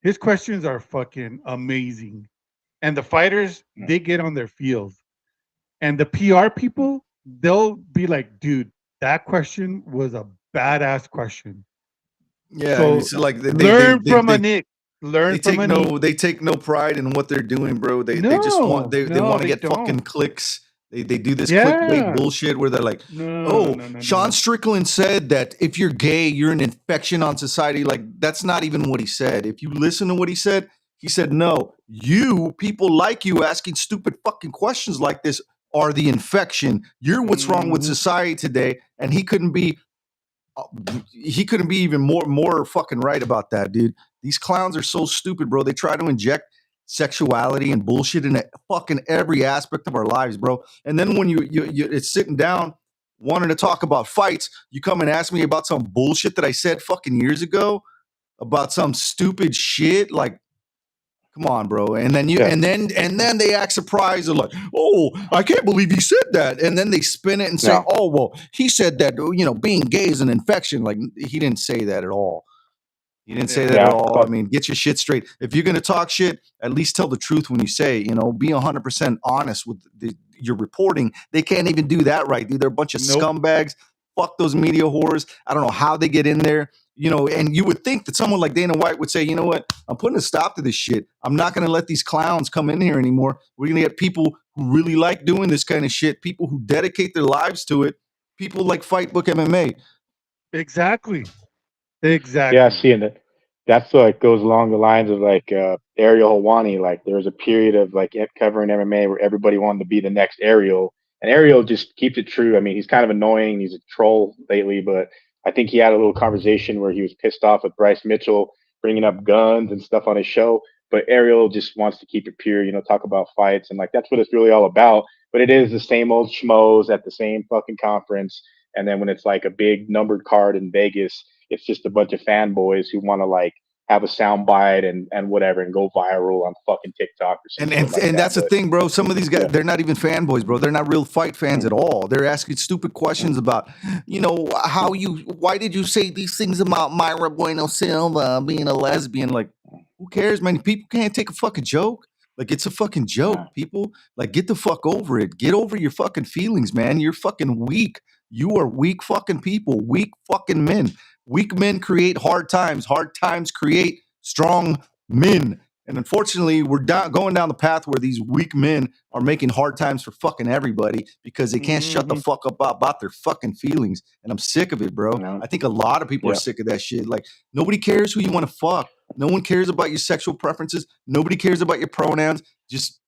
his questions are fucking amazing, and the fighters they get on their feels, and the PR people they'll be like, dude, that question was a badass question. Yeah, So it's like learn from Anik. Learn from Anik. They take no pride in what they're doing, bro. They just want they no, want to they get don't. fucking clicks. They do this Yeah. clickbait bullshit where they're like, No. Sean Strickland said that if you're gay, you're an infection on society. Like, that's not even what he said. If you listen to what he said, no, you people like you asking stupid fucking questions like this are the infection. You're what's wrong with society today, and he couldn't be even more fucking right about that, dude. These clowns are so stupid, bro. They try to inject sexuality and bullshit into fucking every aspect of our lives, bro. And then when you it's sitting down wanting to talk about fights, you come and ask me about some bullshit that I said fucking years ago about some stupid shit. Like, come on, bro. And then and then they act surprised. They're like, oh, I can't believe he said that. And then they spin it and say, oh, well, he said that, being gay is an infection. Like, he didn't say that at all. He didn't say Yeah. that Yeah, at all. I fuck. mean, get your shit straight. If you're gonna talk shit, at least tell the truth when you say it. You know, be 100% honest with your reporting. They can't even do that right, dude. They're a bunch of Nope. scumbags. Fuck those media whores. I don't know how they get in there. You know, and you would think that someone like Dana White would say, you know what? I'm putting a stop to this shit. I'm not going to let these clowns come in here anymore. We're going to get people who really like doing this kind of shit, people who dedicate their lives to it, people like Fight Book MMA. Exactly. Yeah, Exactly. seeing that. That's like goes along the lines of like Ariel Helwani. Like there was a period of like covering MMA where everybody wanted to be the next Ariel, and Ariel just keeps it true. I mean, he's kind of annoying. He's a troll lately, but I think he had a little conversation where he was pissed off with Bryce Mitchell bringing up guns and stuff on his show. But Ariel just wants to keep it pure, you know, talk about fights and like that's what it's really all about. But it is the same old schmoes at the same fucking conference, and then when it's like a big numbered card in Vegas, it's just a bunch of fanboys who want to like have a sound bite and whatever and go viral on fucking TikTok or some And shit and, like and that. that's the But thing, bro. Some of these guys, yeah, they're not even fanboys, bro. They're not real fight fans at all. They're asking stupid questions about, you know, why did you say these things about Myra Bueno Silva being a lesbian? Like, who cares, man? People can't take a fucking joke. Like, it's a fucking joke, yeah, people. Like, get the fuck over it. Get over your fucking feelings, man. You're fucking weak. You are weak fucking people. Weak fucking men. Weak men create hard times. Hard times create strong men. And unfortunately, we're going down the path where these weak men are making hard times for fucking everybody because they can't shut the Mhm. fuck up about their fucking feelings. And I'm sick of it, bro. yeah, I think a lot of people are yeah. sick of that shit. Like, nobody cares who you want to fuck. No one cares about your sexual preferences. Nobody cares about your pronouns. Just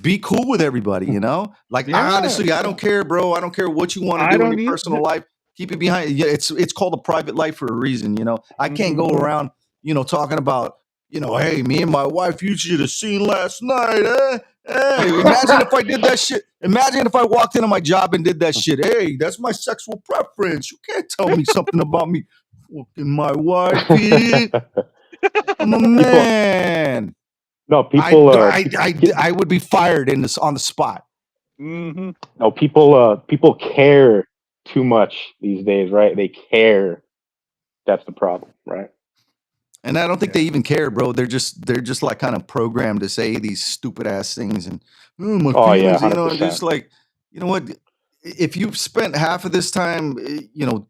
be cool with everybody, you know? Like, Yeah. honestly, I don't care, bro. I don't care what you want to I do in don't your need. personal life. Keep it behind. Yeah, it's called a private life for a reason, you know? I can't go Mhm. around, you know, talking about, you know, hey, me and my wife, you should have seen last night, eh? Hey, imagine if I did that shit. Imagine if I walked into my job and did that shit. Hey, that's my sexual preference. You can't tell me something about me. Fucking my wifey. I'm a People, man. no, I, people, I, I, get, I would be fired on the spot. Mhm. no, people care too much these days, right? They care. That's the problem, right? And I don't think Yeah. they even care, bro. They're just like kind of programmed to say these stupid ass things and my Oh yeah, feelings, you hundred know, and percent. just like, you know what? If you've spent half of this time, you know,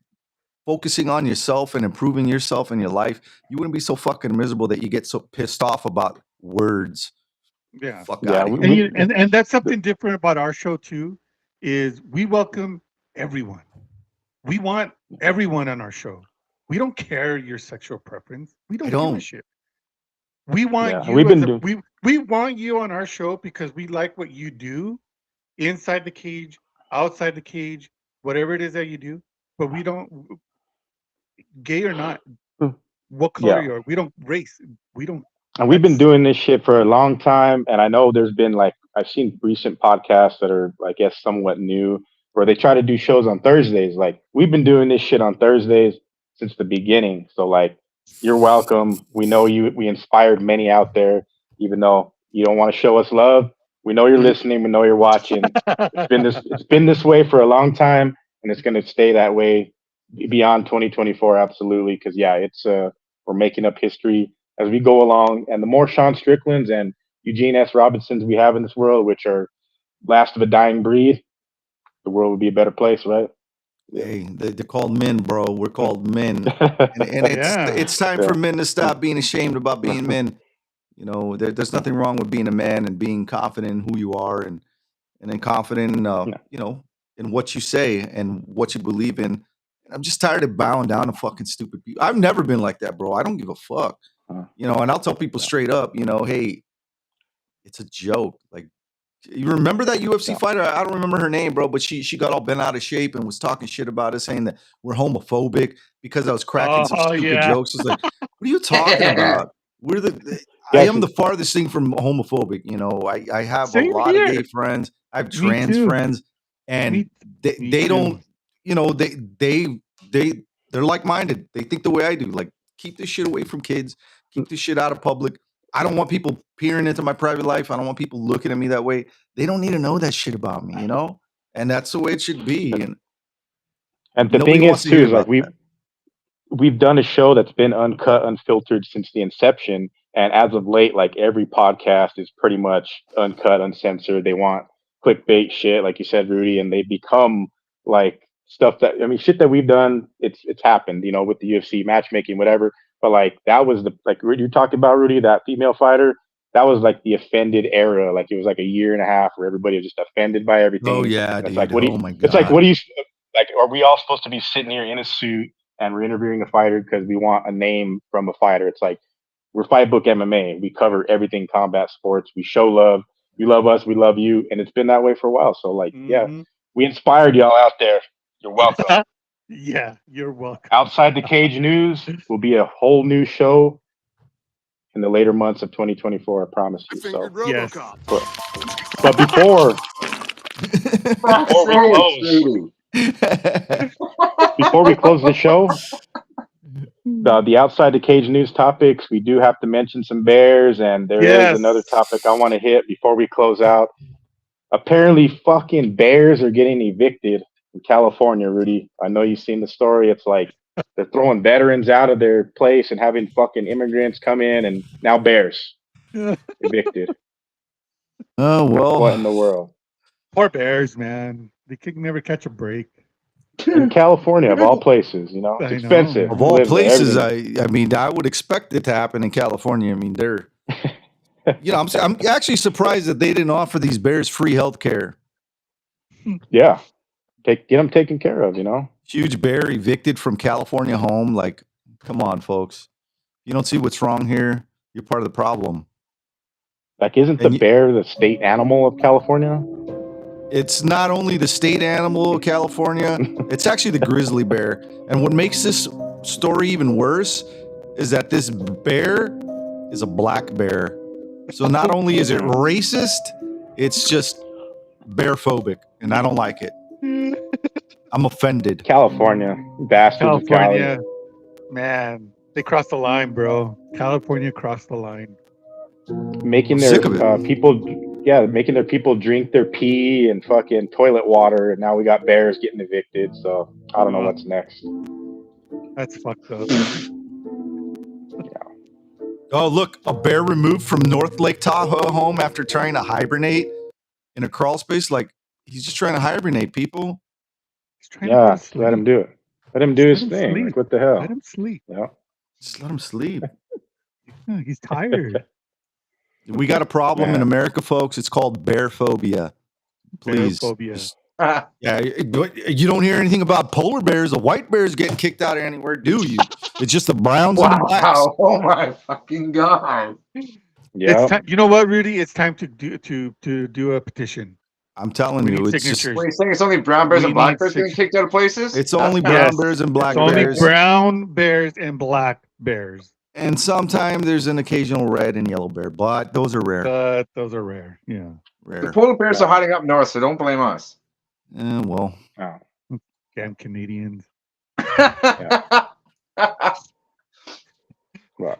focusing on yourself and improving yourself in your life, you wouldn't be so fucking miserable that you get so pissed off about words. Yeah. Fuck Yeah, out of And here. and that's something different about our show too, is we welcome everyone. We want everyone on our show. We don't care your sexual preference. We I don't give a don't. shit. We want yeah. We've you as been a doing. we want you on our show because we like what you do inside the cage, outside the cage, whatever it is that you do. But we don't, gay or not, what color Yeah, you are. We don't race. We don't. and we've been That's doing this shit for a long time. And I know there's been like I've seen recent podcasts that are, I guess, somewhat new, where they try to do shows on Thursdays. Like we've been doing this shit on Thursdays since the beginning. So like, you're welcome. We know you. We inspired many out there, even though you don't want to show us love. We know you're listening. We know you're watching. It's been this way for a long time, and it's going to stay that way beyond 2024. Absolutely, because yeah, it's we're making up history as we go along. And the more Sean Stricklands and Eugene S. Robinsons we have in this world, which are last of a dying breed, the world would be a better place, right? Yeah. Hey, they're called men, bro. We're called men. And yeah. it's time for Yeah. men to stop being ashamed about being men. You know, there's nothing wrong with being a man and being confident in who you are and then confident in Yeah. you know, in what you say and what you believe in. And I'm just tired of bowing down to fucking stupid people. I've never been like that, bro. I don't give a fuck. Uh, You know, and I'll tell people yeah. straight up, you know, hey, it's a joke. Like, you remember that UFC Yeah. fighter? I don't remember her name, bro, but she got all bent out of shape and was talking shit about us, saying that we're homophobic because I was cracking some Oh stupid yeah. jokes. It's like, what are you talking about? We're I Yeah. am the farthest thing from homophobic. You know, I have a Same lot of here. gay friends. I have Me trans too. friends, and Me. Me they too. don't, you know, they they're like minded. They think the way I do. Like, keep this shit away from kids. Keep this shit out of public. I don't want people peering into my private life. I don't want people looking at me that way. They don't need to know that shit about me, you know? And that's the way it should be. And And the nobody thing wants is to too hear is like about that. we've done a show that's been uncut, unfiltered since the inception, and as of late, like every podcast is pretty much uncut, uncensored. They want clickbait shit, like you said, Rudy, and they become like stuff that shit that we've done. It's happened, with the UFC matchmaking, whatever. But like that was you talked about, Rudy, that female fighter. That was like the offended era. Like it was like a year and a half where everybody was just offended by everything. Oh yeah, And it's dude. like, what do you? Oh my god. It's like, what do you? Like, are we all supposed to be sitting here in a suit and we're interviewing a fighter because we want a name from a fighter? It's like we're Fight Book MMA. We cover everything combat sports. We show love. You love us. We love you, and it's been that way for a while. So like, yeah, we inspired y'all out there. You're welcome. Yeah, you're welcome. Outside the Cage News will be a whole new show in the later months of 2024. I promise you. So, Yes. but before we close the show, the Outside the Cage News topics, we do have to mention some Bears, and there is another topic I want to hit before we close out. Apparently, fucking Bears are getting evicted in California, Rudy. I know you've seen the story. It's like they're throwing veterans out of their place and having fucking immigrants come in, and now Bears evicted. Oh, well. What in the world? Poor Bears, man. They can never catch a break. In California, of all places, it's expensive. Of all places, I mean, I would expect it to happen in California. I mean, they're, I'm actually surprised that they didn't offer these Bears free health care. Yeah. Get them taken care of, Huge bear evicted from California home. Like, come on, folks. You don't see what's wrong here. You're part of the problem. Like, isn't the bear the state animal of California? It's not only the state animal of California, it's actually the grizzly bear. And what makes this story even worse is that this bear is a black bear. So not only is it racist, it's just bear-phobic, and I don't like it. I'm offended. California, bastards. California, man, they crossed the line, bro. California crossed the line. Making their making their people drink their pee and fucking toilet water, and now we got Bears getting evicted. So I don't know what's next. That's fucked up. Oh, look, a bear removed from North Lake Tahoe home after trying to hibernate in a crawl space. Like, he's just trying to hibernate, people. Yeah, let him do it. Let him do his thing. Like, what the hell? Let him sleep. Yeah. Just let him sleep. Yeah, he's tired. We got a problem in America, folks. It's called bear phobia. Please. Bear phobia. Yeah, you don't hear anything about polar bears. The white bears getting kicked out of anywhere, do you? It's just the browns and the blacks. Oh my fucking god! Yeah. It's time. You know what, Rudy? It's time to do a petition. I'm telling you, it's just. What are you saying? It's only brown bears and black bears getting kicked out of places? It's only brown bears and black bears. Only brown bears and black bears. And sometimes there's an occasional red and yellow bear, but those are rare. Those are rare. Yeah. Rare. The polar bears are hiding up north, so don't blame us. Well. Damn Canadians. Well,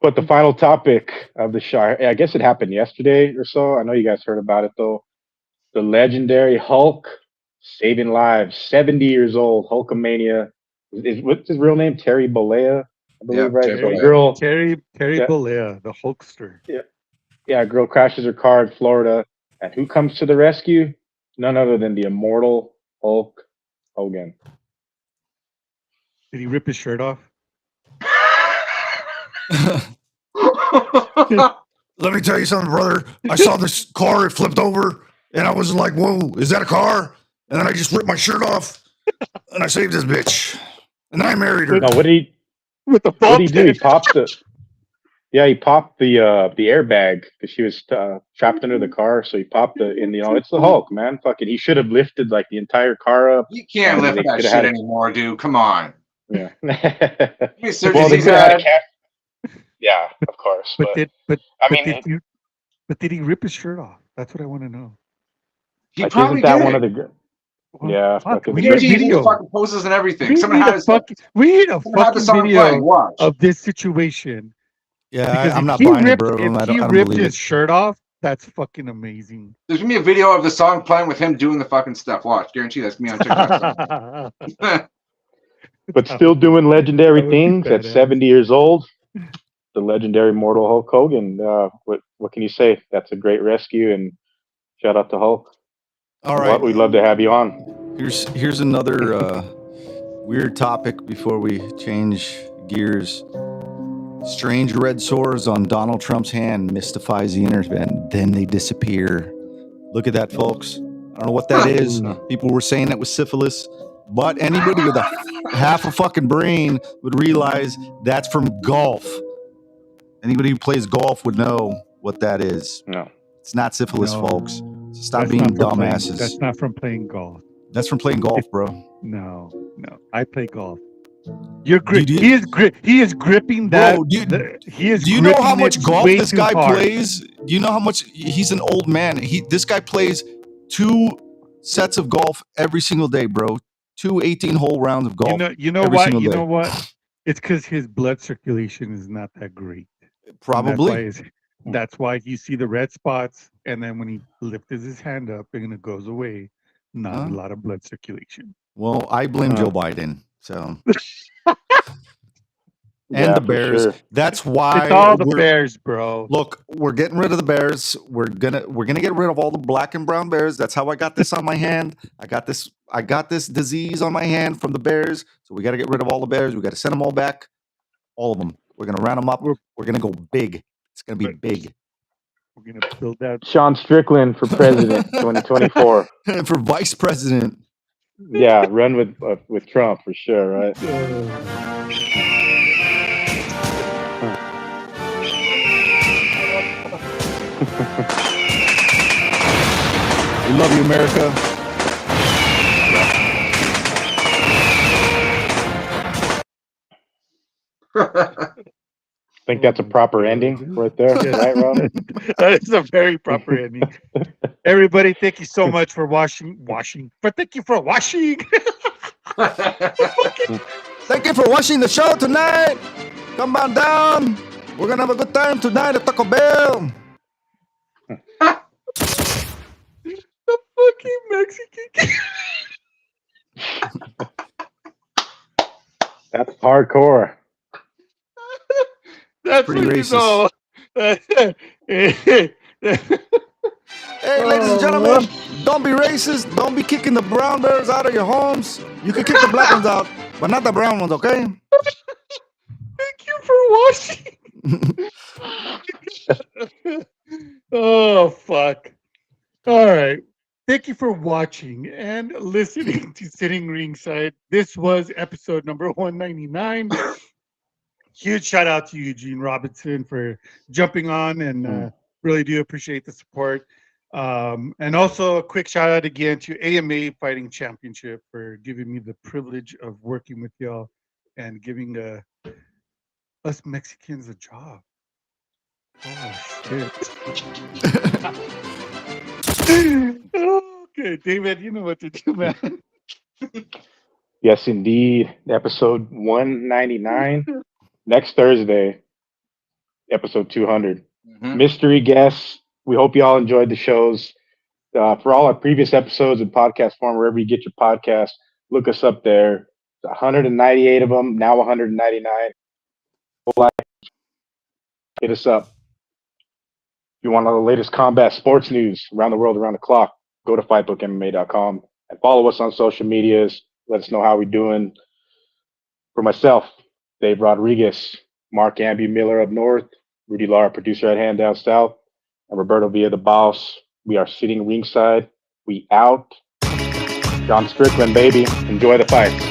but the final topic of the show, I guess it happened yesterday or so. I know you guys heard about it, though. The legendary Hulk saving lives, 70 years old, Hulkamania. What's his real name? Terry Bollea, I believe, right? Terry, so a girl, Terry Bollea, the Hulkster. Yeah, a girl crashes her car in Florida, and who comes to the rescue? None other than the immortal Hulk Hogan. Did he rip his shirt off? Let me tell you something, brother. I saw this car, it flipped over, and I was like, whoa, is that a car? And then I just ripped my shirt off, and I saved this bitch. And then I married her. No, what did he do? He popped the airbag because she was trapped under the car. So he popped it's the Hulk, man. Fucking, he should have lifted like the entire car up. You can't lift that shit anymore, dude. Come on. Yeah. Yeah, of course. But did he rip his shirt off? That's what I want to know. He probably isn't that did. one of the? Yeah, we need video, fucking poses and everything. We need a fucking video of this situation. Yeah, I'm not buying it, bro. If he ripped his shirt off, that's fucking amazing. There's gonna be a video of the song playing with him doing the fucking stuff. Watch, guarantee that's me on TikTok. but still doing legendary That would be things at badass. 70 years old. The legendary mortal Hulk Hogan. What can you say? That's a great rescue, and shout out to Hulk. All right. We'd love to have you on. Here's another weird topic before we change gears. Strange red sores on Donald Trump's hand mystifies the internet, then they disappear. Look at that, folks. I don't know what that is. People were saying it was syphilis, but anybody with a half a fucking brain would realize that's from golf. Anybody who plays golf would know what that is. No. It's not syphilis, No. folks. So stop That's being not from dumbasses. That's not from playing golf. That's from playing golf, bro. No. I play golf. You're Dude, He is gripping that. Bro, he is. Do you know how gripping much it golf way this too guy hard. plays? Do you know how much? He's an old man. This guy plays 2 sets of golf every single day, bro. 2 18-hole rounds of golf. You know every what? single You day. know what? It's because his blood circulation is not that great. Probably. That's why you see the red spots, and then when he lifts his hand up and it goes away, not a lot of blood circulation. Well, I blame Joe Biden. So. And Yeah, the for Bears. sure. That's why It's all the Bears, bro. Look, we're getting rid of the Bears. We're gonna get rid of all the black and brown Bears. That's how I got this on my hand. I got this disease on my hand from the Bears. So we got to get rid of all the Bears. We got to send them all back. All of them. We're gonna round them up. We're gonna go big. It's gonna be big. We're gonna build that. Sean Strickland for president 2024. For vice president. Yeah, run with Trump for sure, right? We love you, America. I think that's a proper ending right there, right, Rob? That is a very proper ending. Everybody, thank you so much for watching. Thank you for watching. Thank you for watching the show tonight. Come on down. We're gonna have a good time tonight at Taco Bell. The fucking Mexican. That's hardcore. That's Pretty what racist. Hey, ladies and gentlemen, don't be racist. Don't be kicking the brown bears out of your homes. You can kick the black ones out, but not the brown ones, okay? Thank you for watching. Oh, fuck. All right. Thank you for watching and listening to Sitting Ringside. This was episode number 199. Huge shout out to Eugene Robinson for jumping on, and really do appreciate the support. And also a quick shout out again to AMA Fighting Championship for giving me the privilege of working with y'all and giving us Mexicans a job. Oh, shit. Okay, David, you know what to do, man. Yes, indeed. Episode 199. Next Thursday, episode 200. Mystery guests. We hope you all enjoyed the shows. For all our previous episodes in podcast form, wherever you get your podcast, look us up there. 198 of them, now 199. Hit us up. If you want all the latest combat sports news around the world, around the clock, go to fightbookmma.com and follow us on social medias. Let us know how we're doing. For myself, Dave Rodriguez, Mark Amby Miller up north, Rudy Lara, producer at hand down south, and Roberto Villa, the boss. We are sitting ringside. We out. John Strickland, baby. Enjoy the fights.